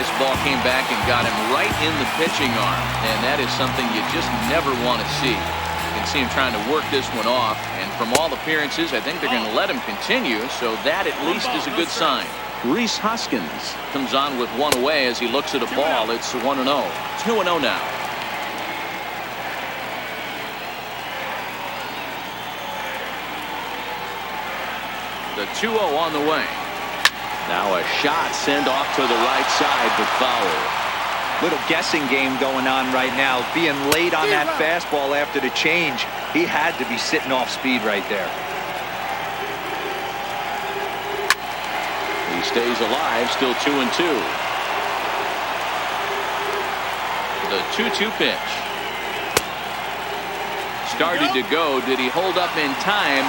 This ball came back and got him right in the pitching arm, and that is something you just never want to see. You can see him trying to work this one off, and from all appearances, I think they're going to let him continue, so that at least is a good sign. Rhys Hoskins comes on with 1 away as he looks at a ball. It's 1-0. 2-0 now. The 2-0 on the way. Now a shot sent off to the right side, but foul. Little guessing game going on right now. Being late on that fastball after the change, he had to be sitting off speed right there. He stays alive, still 2-2. The 2-2 pitch. Started to go. Did he hold up in time?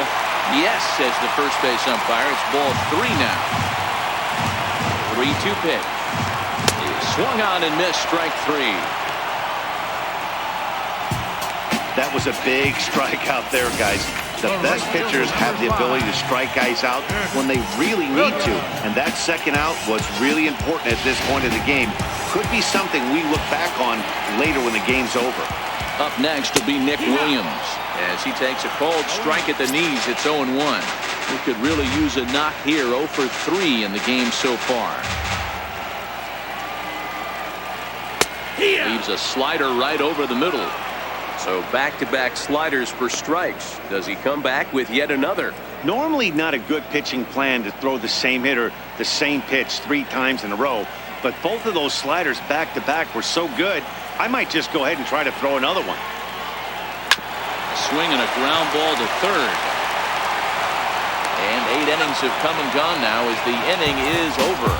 Yes, says the first base umpire. It's ball 3 now. 3-2 pitch. He swung on and missed, strike 3. That was a big strikeout there, guys. The best pitchers have the ability to strike guys out when they really need to. And that second out was really important at this point of the game. Could be something we look back on later when the game's over. Up next will be Nick Williams as he takes a cold strike at the knees. It's 0-1. We could really use a knock here. 0 for 3 in the game so far. Leaves a slider right over the middle. So back-to-back sliders for strikes. Does he come back with yet another? Normally not a good pitching plan to throw the same hitter the same pitch 3 times in a row. But both of those sliders back-to-back were so good, I might just go ahead and try to throw another one. Swing and a ground ball to third. And 8 innings have come and gone now as the inning is over.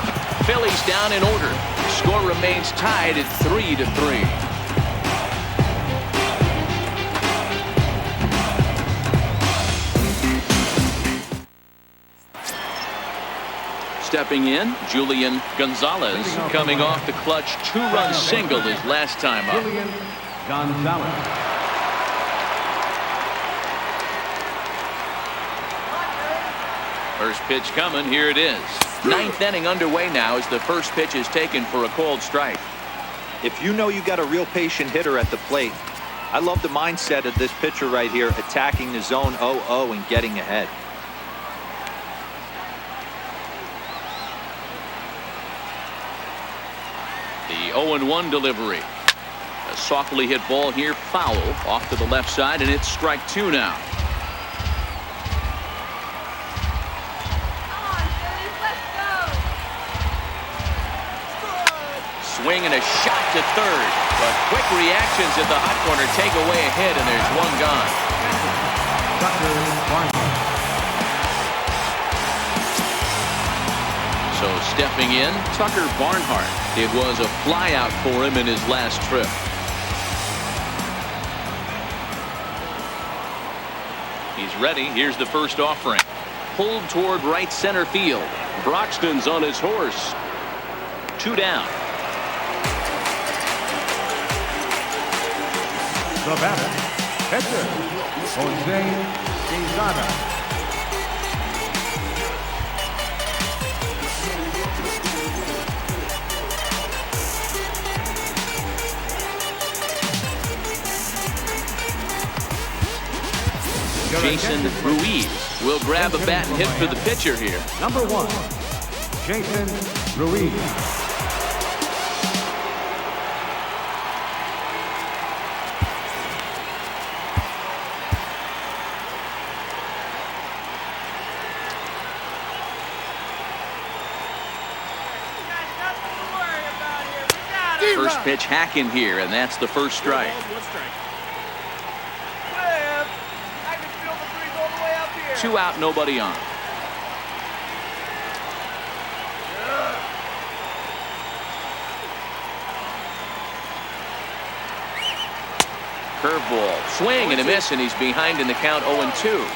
Phillies down in order. Score remains tied at 3-3. Stepping in, Julian Gonzalez, coming off the clutch 2-run single his last time up. Julian Gonzalez. First pitch coming, here it is. 9th inning underway now as the first pitch is taken for a cold strike. If you know you got a real patient hitter at the plate, I love the mindset of this pitcher right here, attacking the zone 0-0 and getting ahead. The 0-1 delivery. A softly hit ball here, foul off to the left side, and it's strike 2 now. Swing and a shot to third, but quick reactions at the hot corner take away a hit, and there's one gone. So stepping in, Tucker Barnhart. It was a flyout for him in his last trip. He's ready. Here's the first offering. Pulled toward right center field. Broxton's on his horse. 2 down. The batter, pitcher, Jose Quezada. Jason Ruiz will grab a bat and hit for the pitcher here. Number 1, Jason Ruiz. First pitch hacking here, and that's the first strike. Two out, nobody on. Curveball, swing and a miss, and he's behind in the count 0-2.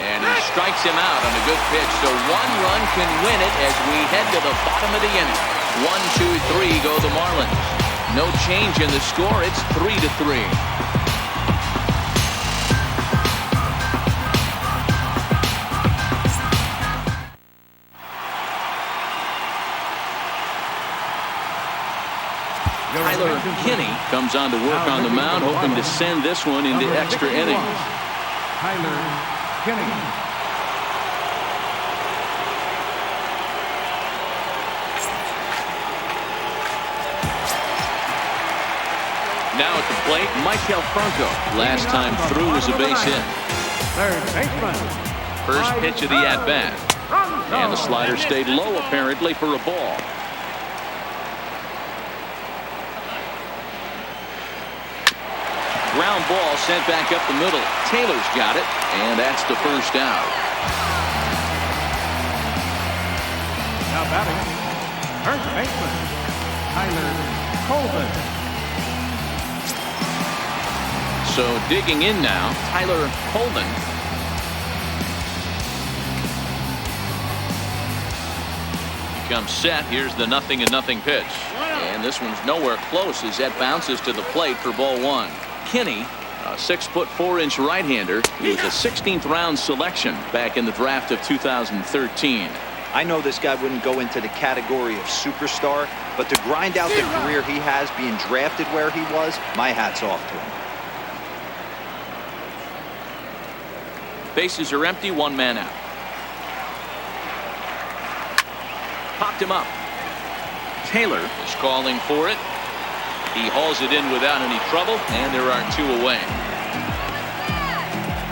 And he strikes him out on a good pitch. So 1 run can win it as we head to the bottom of the inning. 1, 2, 3 go the Marlins. No change in the score. It's 3-3. Tyler Kinney comes on to work on the mound, hoping to send this one into extra innings. Tyler Kinney. Now at the plate, Michael Franco. Last time through was a base hit. Third baseman. First pitch of the at-bat. And the slider stayed low apparently for a ball. Ground ball sent back up the middle. Taylor's got it, and that's the first out. Now batting, first baseman, Tyler Colvin. So digging in now, Tyler Colvin. Comes set. Here's the 0-0 pitch. And this one's nowhere close as that bounces to the plate for ball one. Kinney, a 6'4" right-hander. He was a 16th round selection back in the draft of 2013. I know this guy wouldn't go into the category of superstar, but to grind out the career he has being drafted where he was, my hat's off to him. Bases are empty, one man out. Popped him up. Taylor is calling for it. He hauls it in without any trouble, and there are two away.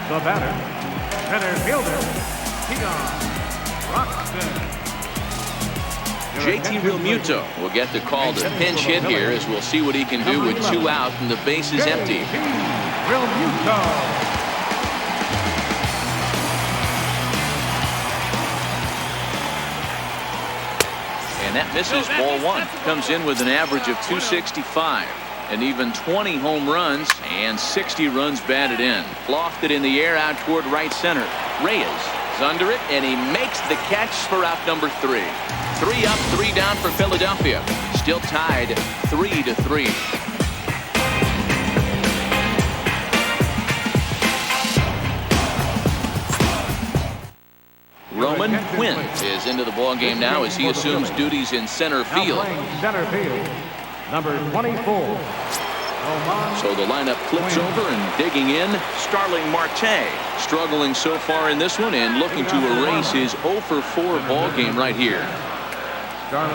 The batter, center fielder, Keon Broxton. JT Realmuto will get the call to pinch hit here, as we'll see what he can do with two out and the base is empty. Realmuto. And that misses, ball one. Comes in with an average of 265. And even 20 home runs and 60 runs batted in. Lofted in the air out toward right center. Reyes is under it, and he makes the catch for out number 3. 3 up, 3 down for Philadelphia. Still tied 3-3. Roman Quinn is into the ball game now as he assumes duties in center field. Center field, number 24. So the lineup flips over and digging in, Starling Marte. Struggling so far in this one and looking to erase his 0-for-4 ball game right here. From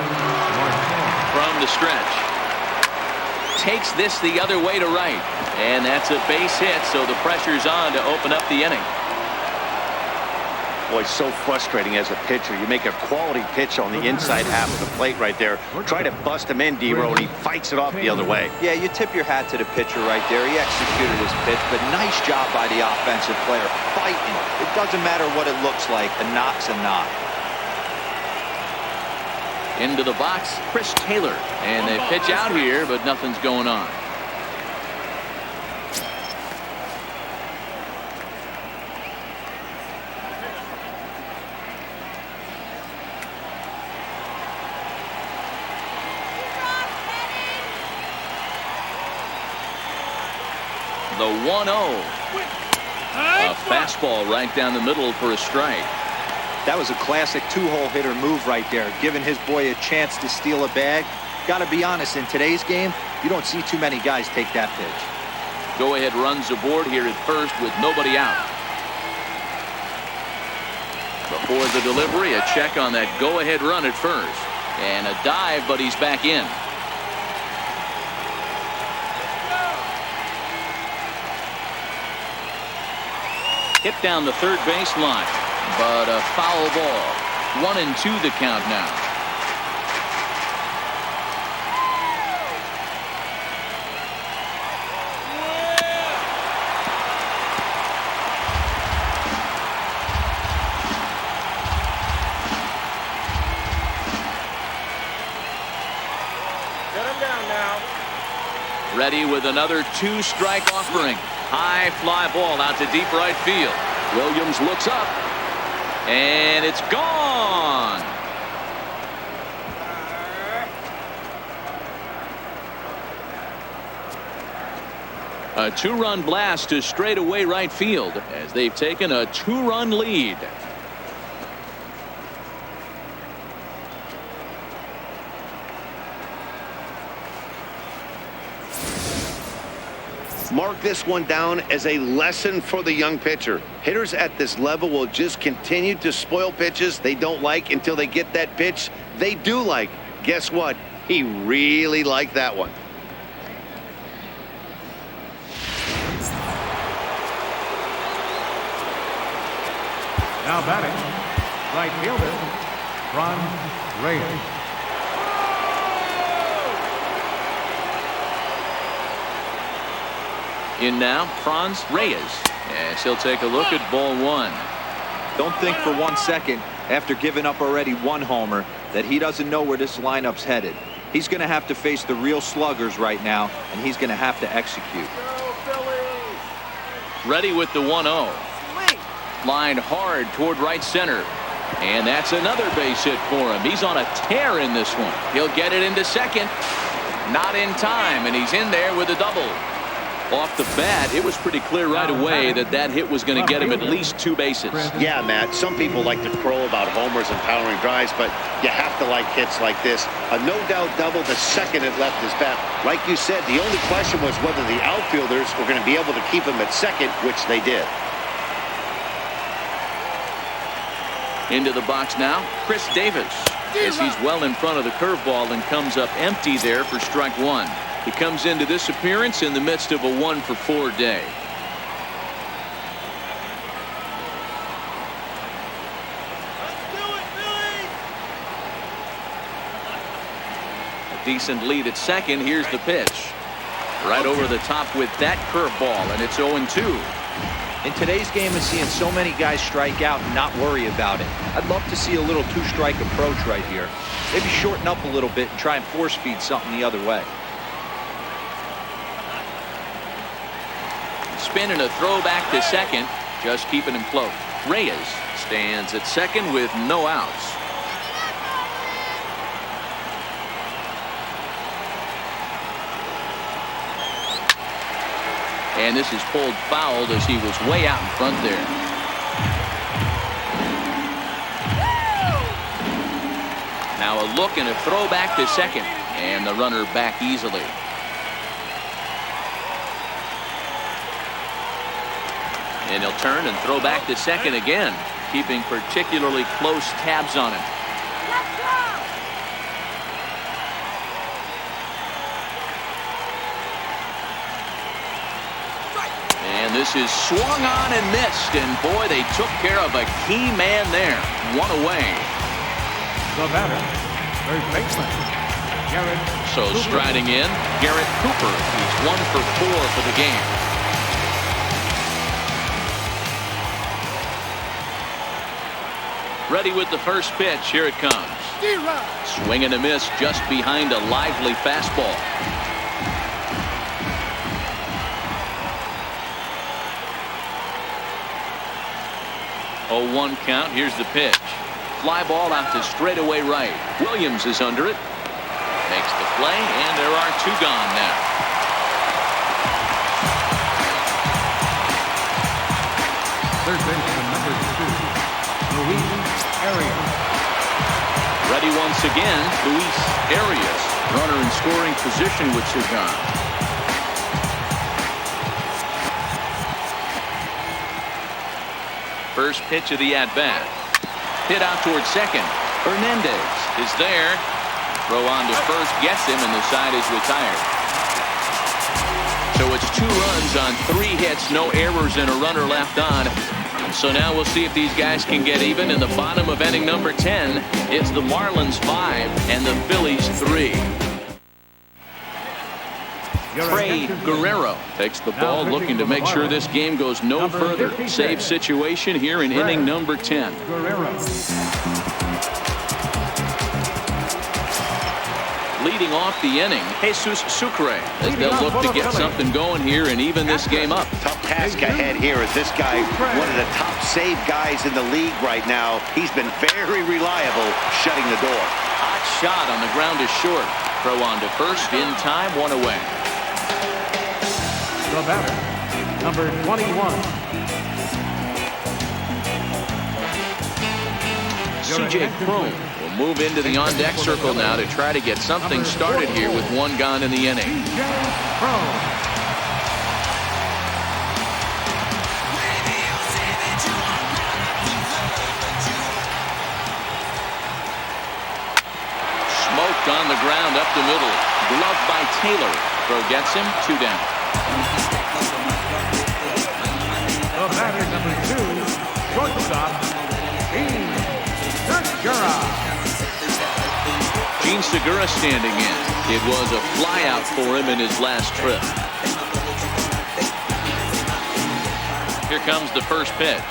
the stretch. Takes this the other way to right. And that's a base hit, so the pressure's on to open up the inning. Boy, so frustrating as a pitcher. You make a quality pitch on the inside half of the plate right there. Try to bust him in, D-Row, and he fights it off the other way. Yeah, you tip your hat to the pitcher right there. He executed his pitch, but nice job by the offensive player. Fighting. It doesn't matter what it looks like. A knock's a knock. Into the box, Chris Taylor. And they pitch out here, but nothing's going on. The 1-0. A fastball right down the middle for a strike. That was a classic two-hole hitter move right there, giving his boy a chance to steal a bag. Got to be honest, in today's game, you don't see too many guys take that pitch. Go-ahead runs aboard here at first with nobody out. Before the delivery, a check on that go-ahead run at first. And a dive, but he's back in. Hit down the third baseline, but a foul ball. 1-2 the count now. Get him down now. Ready with another 2-strike offering. High fly ball out to deep right field. Williams looks up, and it's gone. A 2-run blast to straightaway right field as they've taken a 2-run lead. Mark this one down as a lesson for the young pitcher. Hitters at this level will just continue to spoil pitches they don't like until they get that pitch they do like. Guess what? He really liked that one. Now batting, right fielder, Ron Reyes. In now, Franz Reyes. As he'll take a look at ball one. Don't think for 1 second, after giving up already 1 homer, that he doesn't know where this lineup's headed. He's going to have to face the real sluggers right now, and he's going to have to execute. Ready with the 1-0. Lined hard toward right center. And that's another base hit for him. He's on a tear in this one. He'll get it into second. Not in time, and he's in there with a double. Off the bat, it was pretty clear right away that that hit was going to get him at least 2 bases. Yeah, Matt, some people like to crow about homers and powering drives, but you have to like hits like this. A no-doubt double the second it left his bat. Like you said, the only question was whether the outfielders were going to be able to keep him at second, which they did. Into the box now, Chris Davis. As he's well in front of the curveball and comes up empty there for strike 1. He comes into this appearance in the midst of a 1-for-4 day. A decent lead at second. Here's the pitch. Right over the top with that curveball, and it's 0-2. In today's game of seeing so many guys strike out and not worry about it, I'd love to see a little 2-strike approach right here. Maybe shorten up a little bit and try and force feed something the other way. Spin and a throw back to second, just keeping him close. Reyes stands at second with no outs. And this is pulled fouled as he was way out in front there. Now a look and a throw back to second, and the runner back easily. And he'll turn and throw back to second again, keeping particularly close tabs on him. And this is swung on and missed, and boy, they took care of a key man there. 1 away. The batter, third baseman, Garrett So Cooper. striding in, Garrett Cooper. He's 1-for-4 for the game. Ready with the first pitch. Here it comes. Swing and a miss just behind a lively fastball. 0-1 count. Here's the pitch. Fly ball out to straightaway right. Williams is under it. Makes the play, and there are 2 gone now. Third baseman, number 2, Luis Arias. Ready once again, Luis Arias. Runner in scoring position with 2 gone. First pitch of the at-bat. Hit out towards second. Hernandez is there. Throw on to first gets him, and the side is retired. So it's 2 runs on 3 hits, no errors, and a runner left on. So now we'll see if these guys can get even in the bottom of inning number 10. It's the Marlins 5 and the Phillies 3. Trey Guerrero takes the ball, looking to make sure this game goes no further. Save situation here in inning number 10. Leading off the inning, Jesus Sucre, as they'll look to get something going here and even this game up. Tough task ahead here as this guy, one of the top save guys in the league right now. He's been very reliable shutting the door. Hot shot on the ground is short. Throw on to first in time, 1 away. The batter, number 21. C.J. Cron will move into the on-deck circle now to try to get something started here with 1 gone in the inning. Smoked on the ground up the middle. Glove by Taylor. Throw gets him, 2 down. The batter, number 2, shortstop, Jean Segura standing in. It was a flyout for him in his last trip. Here comes the first pitch.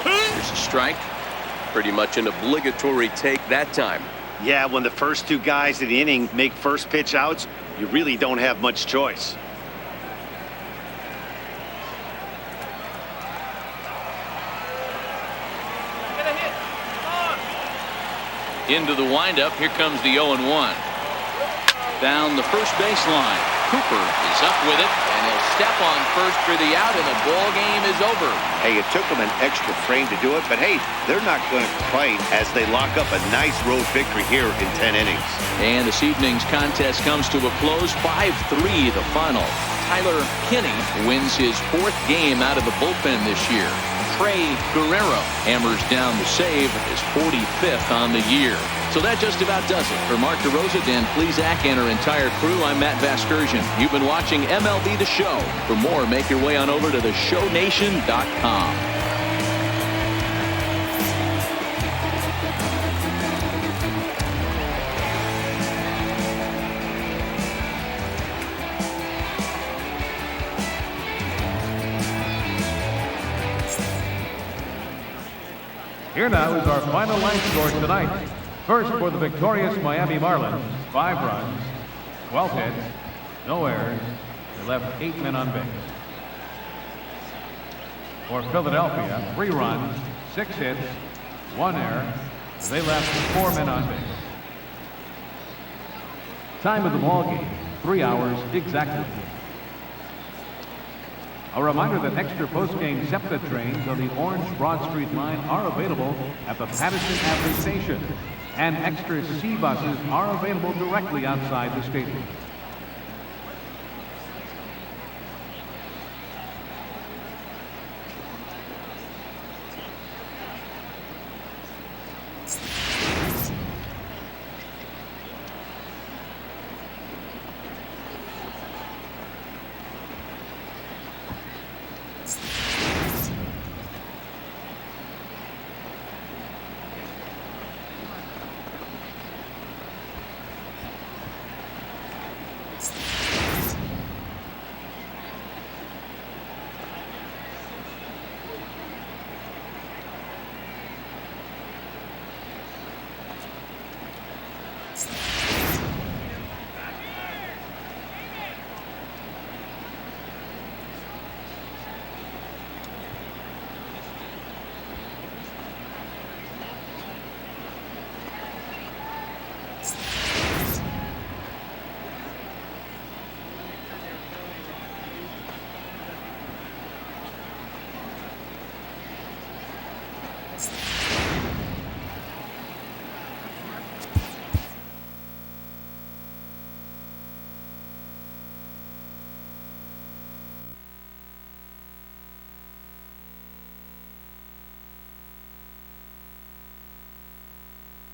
Here's a strike. Pretty much an obligatory take that time. Yeah, when the first two guys in the inning make first pitch outs, you really don't have much choice. Into the windup. Here comes the 0-1. Down the first baseline. Cooper is up with it, and he'll step on first for the out, and the ball game is over. Hey, it took them an extra frame to do it, but hey, they're not going to complain as they lock up a nice road victory here in 10 innings. And this evening's contest comes to a close. 5-3 the final. Tyler Kinney wins his 4th game out of the bullpen this year. Trey Guerrero hammers down the save, his 45th on the year. So that just about does it. For Mark DeRosa, Dan Plesac, and our entire crew, I'm Matt Vasgersian. You've been watching MLB The Show. For more, make your way on over to theshownation.com. Here now is our final line score tonight. First for the victorious Miami Marlins, 5 runs, 12 hits, no errors. They left 8 men on base. For Philadelphia, 3 runs, 6 hits, 1 error. They left 4 men on base. Time of the ball game, 3 hours exactly. A reminder that extra post-game SEPTA trains on the Orange Broad Street line are available at the Patterson Avenue station, and extra C buses are available directly outside the stadium.